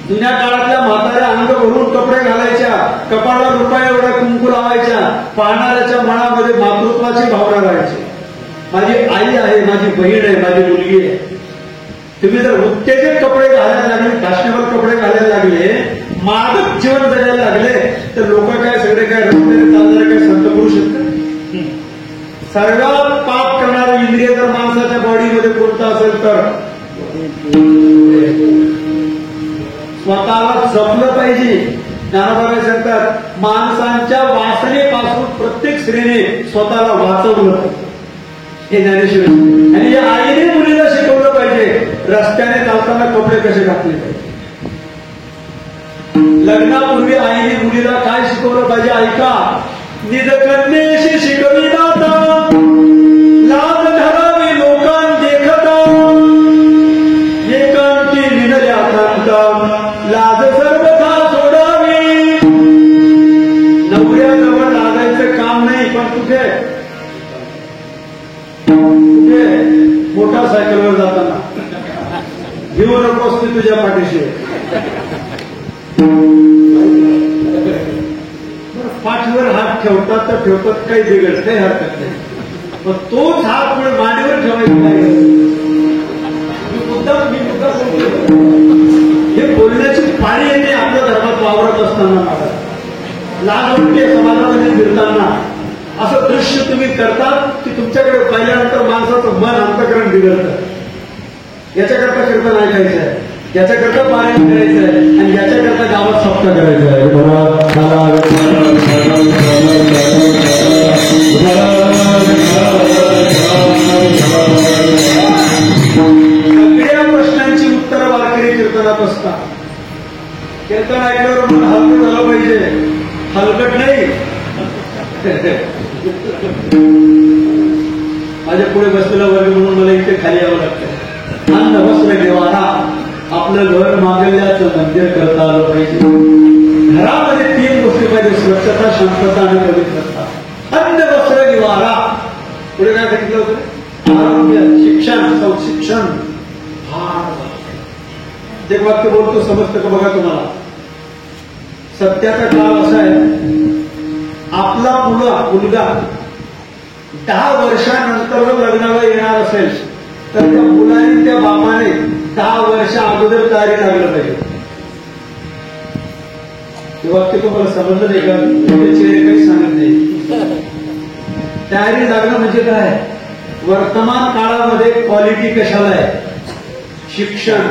जुन्या काळातल्या म्हाताऱ्या अंग भरून कपडे घालायच्या, कपाळावर रुपये एवढ्या कुंकू लावायच्या, पाहणाऱ्याच्या मनामध्ये मातृत्वाची भावना राहायची. माझी आई आहे, माझी बहीण आहे, माझी मुलगी आहे. तुम्ही जर उत्तेजक कपडे घालायला लागले, फॅशनेबल कपडे घालायला लागले, मादक जीवन जगायला लागले, तर लोक काय सगळे काय रस्त्याने चालणारे काय संत पुरुष शकतात. सर्वात पाप करणारं इंद्रिय जर माणसाच्या बॉडीमध्ये कोणतं असेल तर स्वतःला जपलं पाहिजे. ज्ञानोबा सांगतात, माणसांच्या वासनेपासून प्रत्येक स्त्रीने स्वतःला वाचवलं हे ज्ञानेश्वरी. आणि या आईने मुलीला शिकवलं पाहिजे रस्त्याने चालताना कपडे कसे घातले पाहिजे. लग्नापूर्वी आईने मुलीला काय शिकवलं पाहिजे ऐका. निज कन्येशी शिकविनाता लाज धरावी लोकां देखता, एकांती निनल्या क्रांता लाज सर्वथा सोडावी. नवऱ्याजवळ लाजायचं काम नाही, पण कुठे मोटारसायकलवर जाताना घेऊ नकोस ती तुझ्या पाठीशी. पाठीवर हात ठेवतात तर ठेवतात, काही बिघडत काही हरकत नाही, पण तोच हात मांडीवर ठेवायचा नाही. हे बोलण्याची पाळी येते आपल्या धर्मात वावरत असताना, लाज वाटते समाजामध्ये फिरताना. असं दृश्य तुम्ही करतात की तुमच्याकडे पाहिल्यानंतर माणसाचं मन अंतःकरण बिघडतं. याच्याकरता कीर्तन ऐकायचं आहे, याच्याकरता पारायण करायचं आहे, आणि याच्याकरता गावात सप्ताह करायचा आहे. सगळ्या प्रश्नांची उत्तरं वारकरी कीर्तनात असतात. कीर्तन ऐकल्यावर मन हलकट झालं पाहिजे, हलकट नाही. माझ्या पुढे बसलेला वर्ग म्हणून मला इथे खाली यावं लागतं. अन्न वस्त्र निवारा, आपलं घर मागल्याचं मंदिर करता आलं पाहिजे. घरामध्ये 3 गोष्टी पाहिजे, स्वच्छता, शांतता आणि पवित्रता. अन्न वस्त्र निवारा. पुढे काय सांगितलं होतं, आरोग्य, शिक्षण, शिक्षण. जे वाक्य बोलतो समजतं का बघा तुम्हाला. सत्याचा काळ असा आहे, आपला मुलगा 10 वर्षानंतर लग्नाला येणार असेल तर त्या मुलाने त्या बापाने 10 वर्ष अगोदर तयारी लागलं पाहिजे. हे वाक्य तुम्हाला समजलं नाही का, काही सांगत नाही. तयारी लागणं म्हणजे काय, वर्तमान काळामध्ये क्वालिटी कशाला आहे, शिक्षण,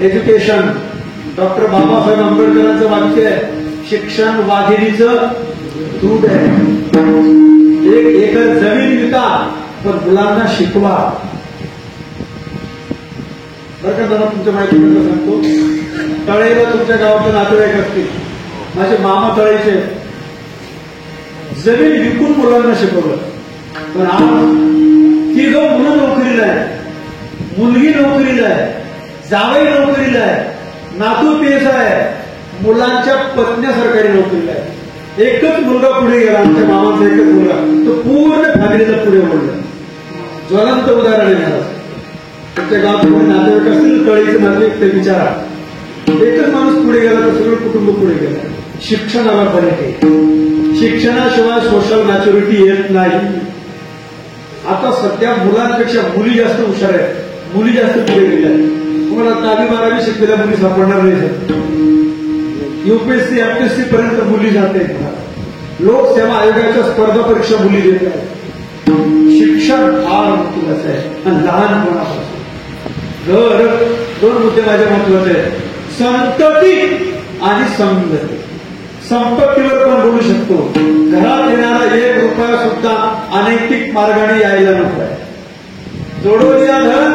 एज्युकेशन. डॉक्टर बाबासाहेब आंबेडकरांचं वाक्य आहे, शिक्षण वाघिणीचं दूध आहे. 1 एकर जमीन विका, पण मुलांना शिकवा. बरं का, मला तुमच्या माहितीबद्दल सांगतो. तळेला तुमच्या गावातले नातेवाईक असतील, माझे मामा तळेचे. जमीन विकून मुलांना शिकवलं, पण आज 3 मुलं नोकरीला आहे, मुलगी नोकरीला आहे, जावई नोकरीला आहे, नातू पेस आहे, मुलांच्या पत्न्या सरकारी नोकरीला आहे. एकच मुलगा पुढे गेला, आमच्या मामाचा एकच मुलगा, तो पूर्ण फॅमिलीला पुढे ओढला. ज्वलंत उदाहरण आहे. तुमच्या गावात नातेवाईक असतील, तळीचे नातेवाईक, ते विचारा. एकच माणूस पुढे गेला तर सगळं कुटुंब पुढे गेलं. शिक्षणाला फरक आहे. शिक्षणाशिवाय सोशल मॅच्युरिटी येत नाही. आता सध्या मुलांपेक्षा मुली जास्त हुशार आहेत, मुली जास्त पुढे गेल्या आहेत. तुम्हाला 10वी-12वी शिकलेल्या मुली सापडणार नाही सर. UPSC MPSC पर्यंत मुली जाते. लोकसेवा आयोगाच्या स्पर्धा परीक्षा मुली देत आहेत. शिक्षण फार महत्वाचं आहे आणि लहानपणापासून. जर 2 मुद्दे माझ्या महत्वाचे आहेत, संतती आणि संगती. संपत्तीवर पण बोलू शकतो, घरात येणारा 1 रुपया सुद्धा अनैतिक मार्गाने यायला नको आहे. जोडून या धन,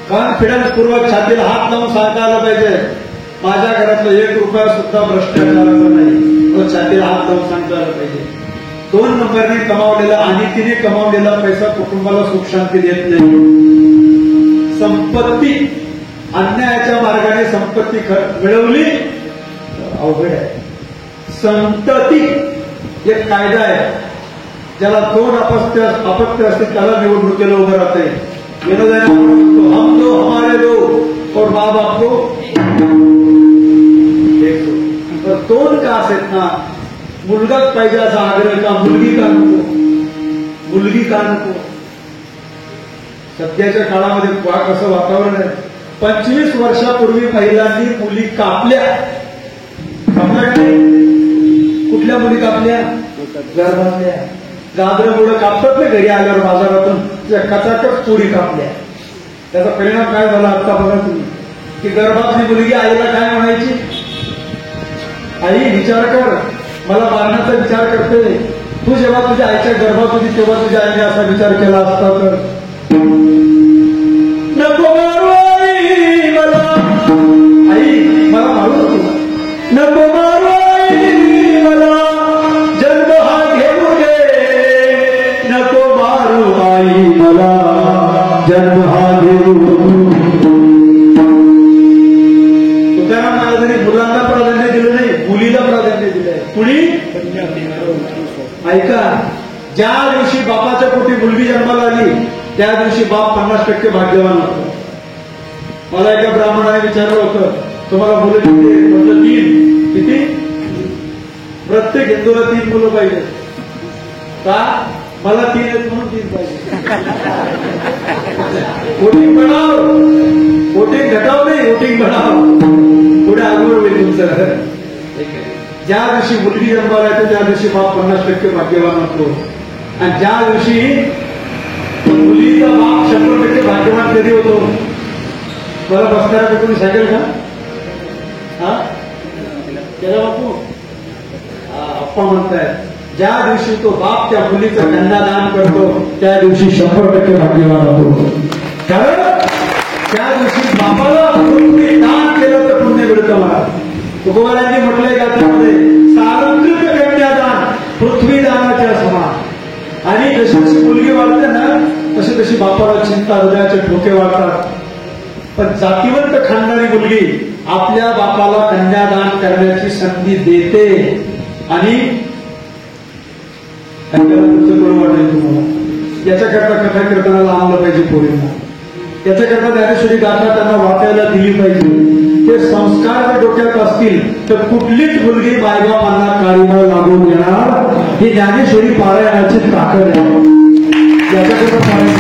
कॉन्फिडन्स पूर्वक छातीला हात लावून सांगायला पाहिजे, माझ्या घरातला 1 रुपया सुद्धा भ्रष्टाचाराचा नाही, तो छातीला हात लावून सांगायला पाहिजे. 2 नंबरने कमावलेला आणि तिने कमावलेला पैसा कुटुंबाला सुख शांती देत नाही. संपत्ती अन्यायाच्या मार्गाने संपत्ती मिळवली अवघड आहे. संतती एक कायदा आहे, ज्याला 2 अपत्य असते त्याला निवडणुकीला उभं राहते. हम दो हमारे दो और माँ बाप को एक दो. 2 कास आहेत ना, मुलगाच पाहिजे असा आग्रह का, मुलगी का नको, मुलगी का नको. सध्याच्या काळामध्ये कसं वातावरण आहे. 25 वर्षापूर्वी महिलांनी मुली कापल्या. कुठल्या मुली कापल्या? गर्भातल्या. गाजरामुळे कापतात ना घरी आल्यावर बाजारातून, कचाकच पुरी कापल्या. त्याचा परिणाम काय झाला आता बघा तुम्ही, की गर्भातली मुलगी आईला काय म्हणायची, आई विचार कर, मला मारण्याचा विचार करते. तू जेव्हा तुझ्या आईच्या गर्भात होती तेव्हा तुझ्या आईने असा विचार केला असता तर. नको मारू आई मला, आई मला मारू नको, नको मारू आई मला, जन्म हा घेऊ दे, नको मारू आई मला, जन्म हा घेऊ. तुकाराम महाराजांनी मुलांना प्राधान्य दिलं नाही, मुलीला प्राधान्य दिलंय. कुणी ऐका, ज्या दिवशी बापाच्या पोटी मुलगी जन्माला आली त्या दिवशी बाप 50% भाग्यवान होतो. मला एका ब्राह्मणाने विचारलं होतं, तुम्हाला मुलं किती? म्हटलं 3. किती? प्रत्येक हिंदूला 3 मुलं पाहिजे का? मला 3 आहेत म्हणून 3 पाहिजे. वोटिंग बढ़ाव, वोटिंग घटाव नाही, वोटिंग बढ़ाव. पुढे अगोदर होईल तुमचं. ज्या दिवशी मुलगी जन्माला येते त्या दिवशी बाप 50% भाग्यवान होतो. आणि ज्या दिवशी मुलीचा बाप 100% भाग्यवान कधी होतो? मला बसणाऱ्या कोणी सांगेल का? हा केला बापू? आप्पा म्हणताय, ज्या दिवशी तो बाप त्या मुलीचं कन्यादान करतो त्या दिवशी 100% भाग्यवान होतो. कारण त्या दिवशी बापाला पृथ्वी दान केलं तर पुण्य मिळतं. मला तुकोबारांनी म्हटलंय का त्यामध्ये, सार्वत्रिक कन्यादान पृथ्वी दानाच्या समान. आणि जशी जशी मुलगी वाढते ना तशी तशी बापाला चिंता, हृदयाचे ठोके वाढतात. पण जातीवंत खाणारी मुलगी आपल्या बापाला कन्यादान करण्याची संधी देते. आणि तुमचं कोण वाटेल तुम्हाला, याच्याकरता कथा कीर्तनाला आणलं पाहिजे पोरींना. याच्याकरता ज्ञानेश्वरी गाथा त्यांना वाचायला दिली पाहिजे. ते संस्कार जर डोक्यात असतील तर कुठलीच मुलगी मायबापांना काळीमा लागून येणार. ही ज्ञानेश्वरी पारायणाची ताकद आहे. याच्याकरता पारायण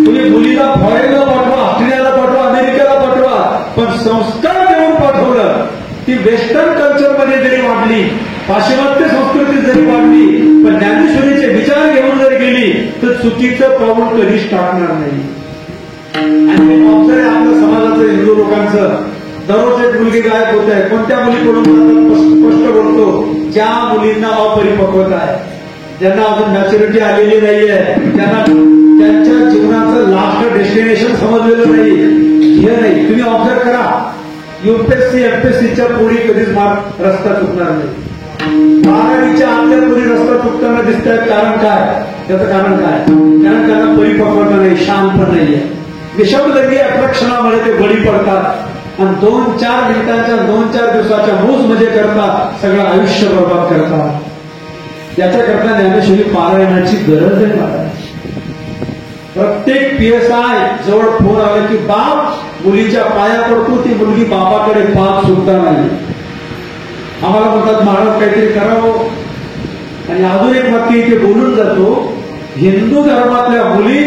तुम्ही मुलीला फॉरेनला पाठवा, ऑस्ट्रेलियाला पाठवा, अमेरिकेला पाठवा, पण संस्कार देऊन पाठवलं. ती वेस्टर्न कल्चरमध्ये जरी वाढली, पाश्चिमात्य संस्कृती जरी वाढली, पण ज्ञानेश्वरीचे विचार घेऊन जर गेली तर चुकीचं पाऊल कधीच टाकणार नाही. आणि ऑब्झर्व आहे आपल्या समाजाचं, हिंदू लोकांचं. दररोज एक मुलगी गायब होत आहे. कोणत्या मुलीकडून स्पष्ट बोलतो, ज्या मुलींना अपरिपक्वता आहे, ज्यांना अजून मॅच्युरिटी आलेली नाहीये, त्यांना त्यांच्या जीवनाचं लास्ट डेस्टिनेशन समजलेलं नाही, हे नाही. तुम्ही ऑब्झर्व करा, UPSC MPSCच्या पोरी कधीच रस्ता चुकणार नाही. 12वीच्या आपल्या पोरी रस्ता चुकताना दिसत आहेत. कारण काय? त्याचं कारण काय? कारण त्यांना परिपक्वता नाही, शांत नाहीये. विषमलिंगी अट्रॅक्शनामुळे ते बळी पडतात आणि 2-4 मिनिटांच्या 2-4 दिवसाच्या मूज मजे करतात, सगळं आयुष्य बर्बाद करतात. याच्याकरता ज्ञानेश्वरी पारायणाची गरज आहे. मला प्रत्येक PSI जवळ फोन आला की बाप मुलीच्या पाया पडतो, ती मुलगी बापाकडे पाहत सुद्धा नाही. आम्हाला म्हणतात महाराज काहीतरी करावं. आणि अजून एक वाक्य इथे बोलून जातो, हिंदू धर्मातल्या मुली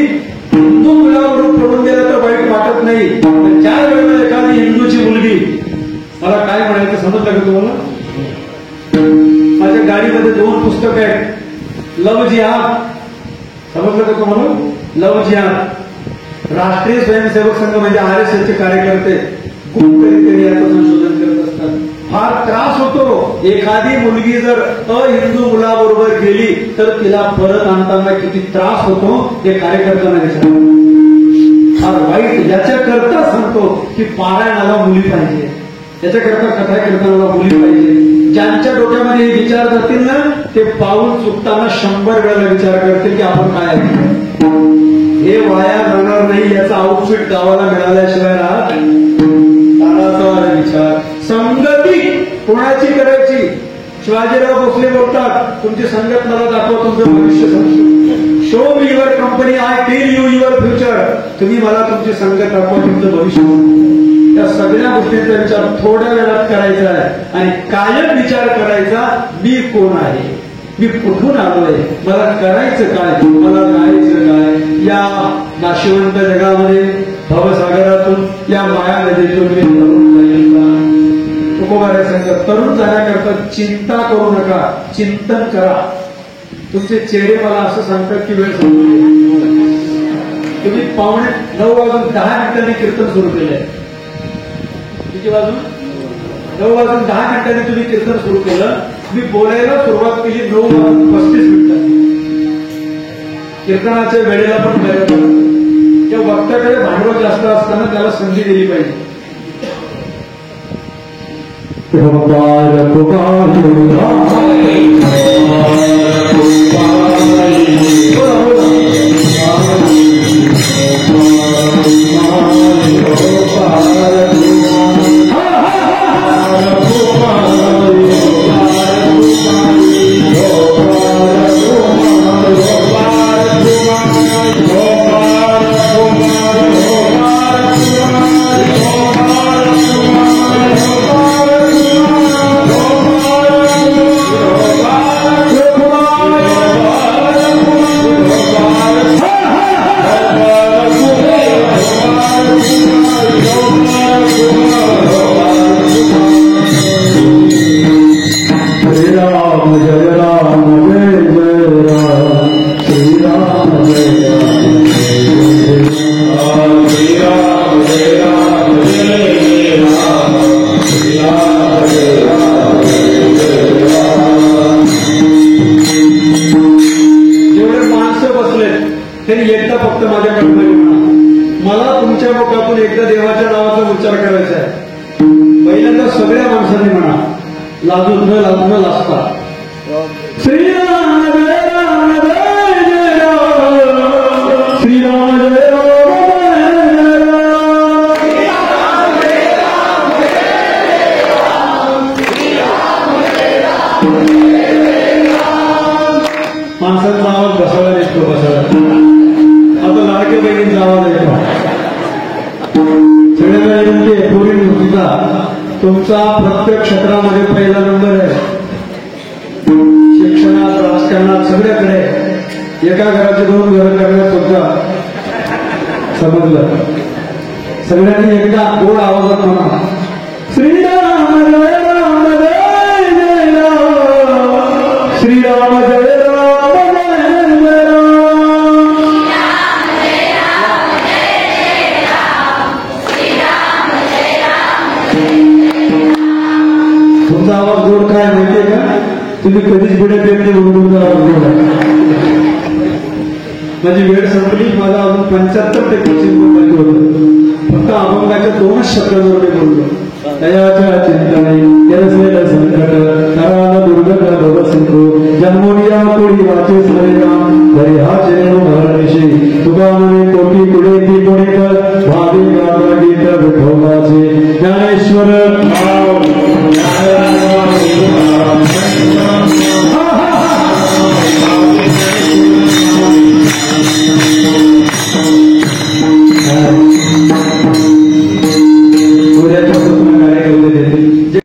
हिंदू मुलावरून पडून गेला तर वाईट वाटत नाही, पण ज्या वेळेला एखादी हिंदूची मुलगी, मला काय म्हणायचं समजलं का तुम्हाला? माझ्या गाडीमध्ये 2 पुस्तकं आहेत, लव जिहाद, समजलं का तुम्हाला? लव जिहाद, राष्ट्रीय स्वयंसेवक संघ म्हणजे RSS चे कार्यकर्ते गुप्तरित्या याचं संशोधन करत असतात. फार त्रास होतो, एखादी मुलगी जर अहिंदू मुलाबरोबर गेली तर तिला परत आणताना किती त्रास होतो हे कार्यकर्त्यांना विचारतो. फार वाईट. याच्याकरता सांगतो की पारायणाला मुली पाहिजे, याच्याकरता कथा कीर्तनाला मुली पाहिजे. ज्यांच्या डोक्यामध्ये हे विचार जातील ना, ते पाऊल चुकताना 100 वेळेला विचार करतील की आपण काय ऐकतो. हे वाया जाणार नाही, याचा आउटफिट गावाला मिळाल्याशिवाय राहत विचार. संगती कोणाची करायची? शिवाजीराव भोसले बोलतात, तुमची संगत मला दाखवा, तुमचं भविष्य सांगतो. Show me your company, I tell you your future. तुम्ही मला तुमची संगत दाखवा, तुमचं भविष्य. या सगळ्या गोष्टींचा विचार थोड्या वेळात करायचा आहे आणि कायम विचार करायचा, मी कोण आहे, मी कुठून आलोय, मला करायचं काय, मला जायचं काय. या नाशिवंत जगामध्ये भवसागरातून, या माया नदीतून मी तरुण जाईल का? तुकोबारे सांगतात, तरुण जाण्याकरता चिंता करू नका, चिंतन करा. तुमचे चेहरे मला असं सांगतात की वेळ संपली. तुम्ही 9:10 कीर्तन सुरू केलंय. किती वाजून? 9:10 तुम्ही कीर्तन सुरू केलं. मी बोलायला सुरुवात केली 9:35. कीर्तनाच्या वेळेला पण गैरसमज. त्या वक्त्याकडे भांडवल जास्त असताना त्याला संधी दिली पाहिजे. त्यांनी एकदा फक्त माझ्याकडे मला तुमच्या मुखातून एकदा देवाच्या नावाचा उच्चार करायचा आहे. पहिल्यांदा सगळ्या माणसांनी म्हणा, लाजून न लाजता, श्रीराम जय राम जय जय राम, श्रीराम जय राम. माणसांचा आवाज बसायला येतो, बसायला. आता लाडके बहिणींचा आवाज येतो. सगळ्यांना विनंती आहे, पूर्वी नृत्याचा तुमचा प्रत्येक क्षेत्रामध्ये पहिला नंबर आहे. शिक्षणात, राजकारणात, सगळ्याकडे. एका घराचे 2 घरं करण्यात सुद्धा समजलं. सगळ्यांनी एकदा गोड आवाजात म्हणा, श्रीराम जय राम जय जय राम, श्रीराम जय राम. तुमचा आवाज गोड काय माहितीये का? तुम्ही कधीच पुढे पेट नाही म्हणून तुमचा आवाज गोड आहे. माझी वेळ संपली. माझा अजून 75% चिंतन बाकी होतं. फक्त अभंगाच्या 2च शब्दांवर मी बोललो. दयाच्या चिंतने केलं संकट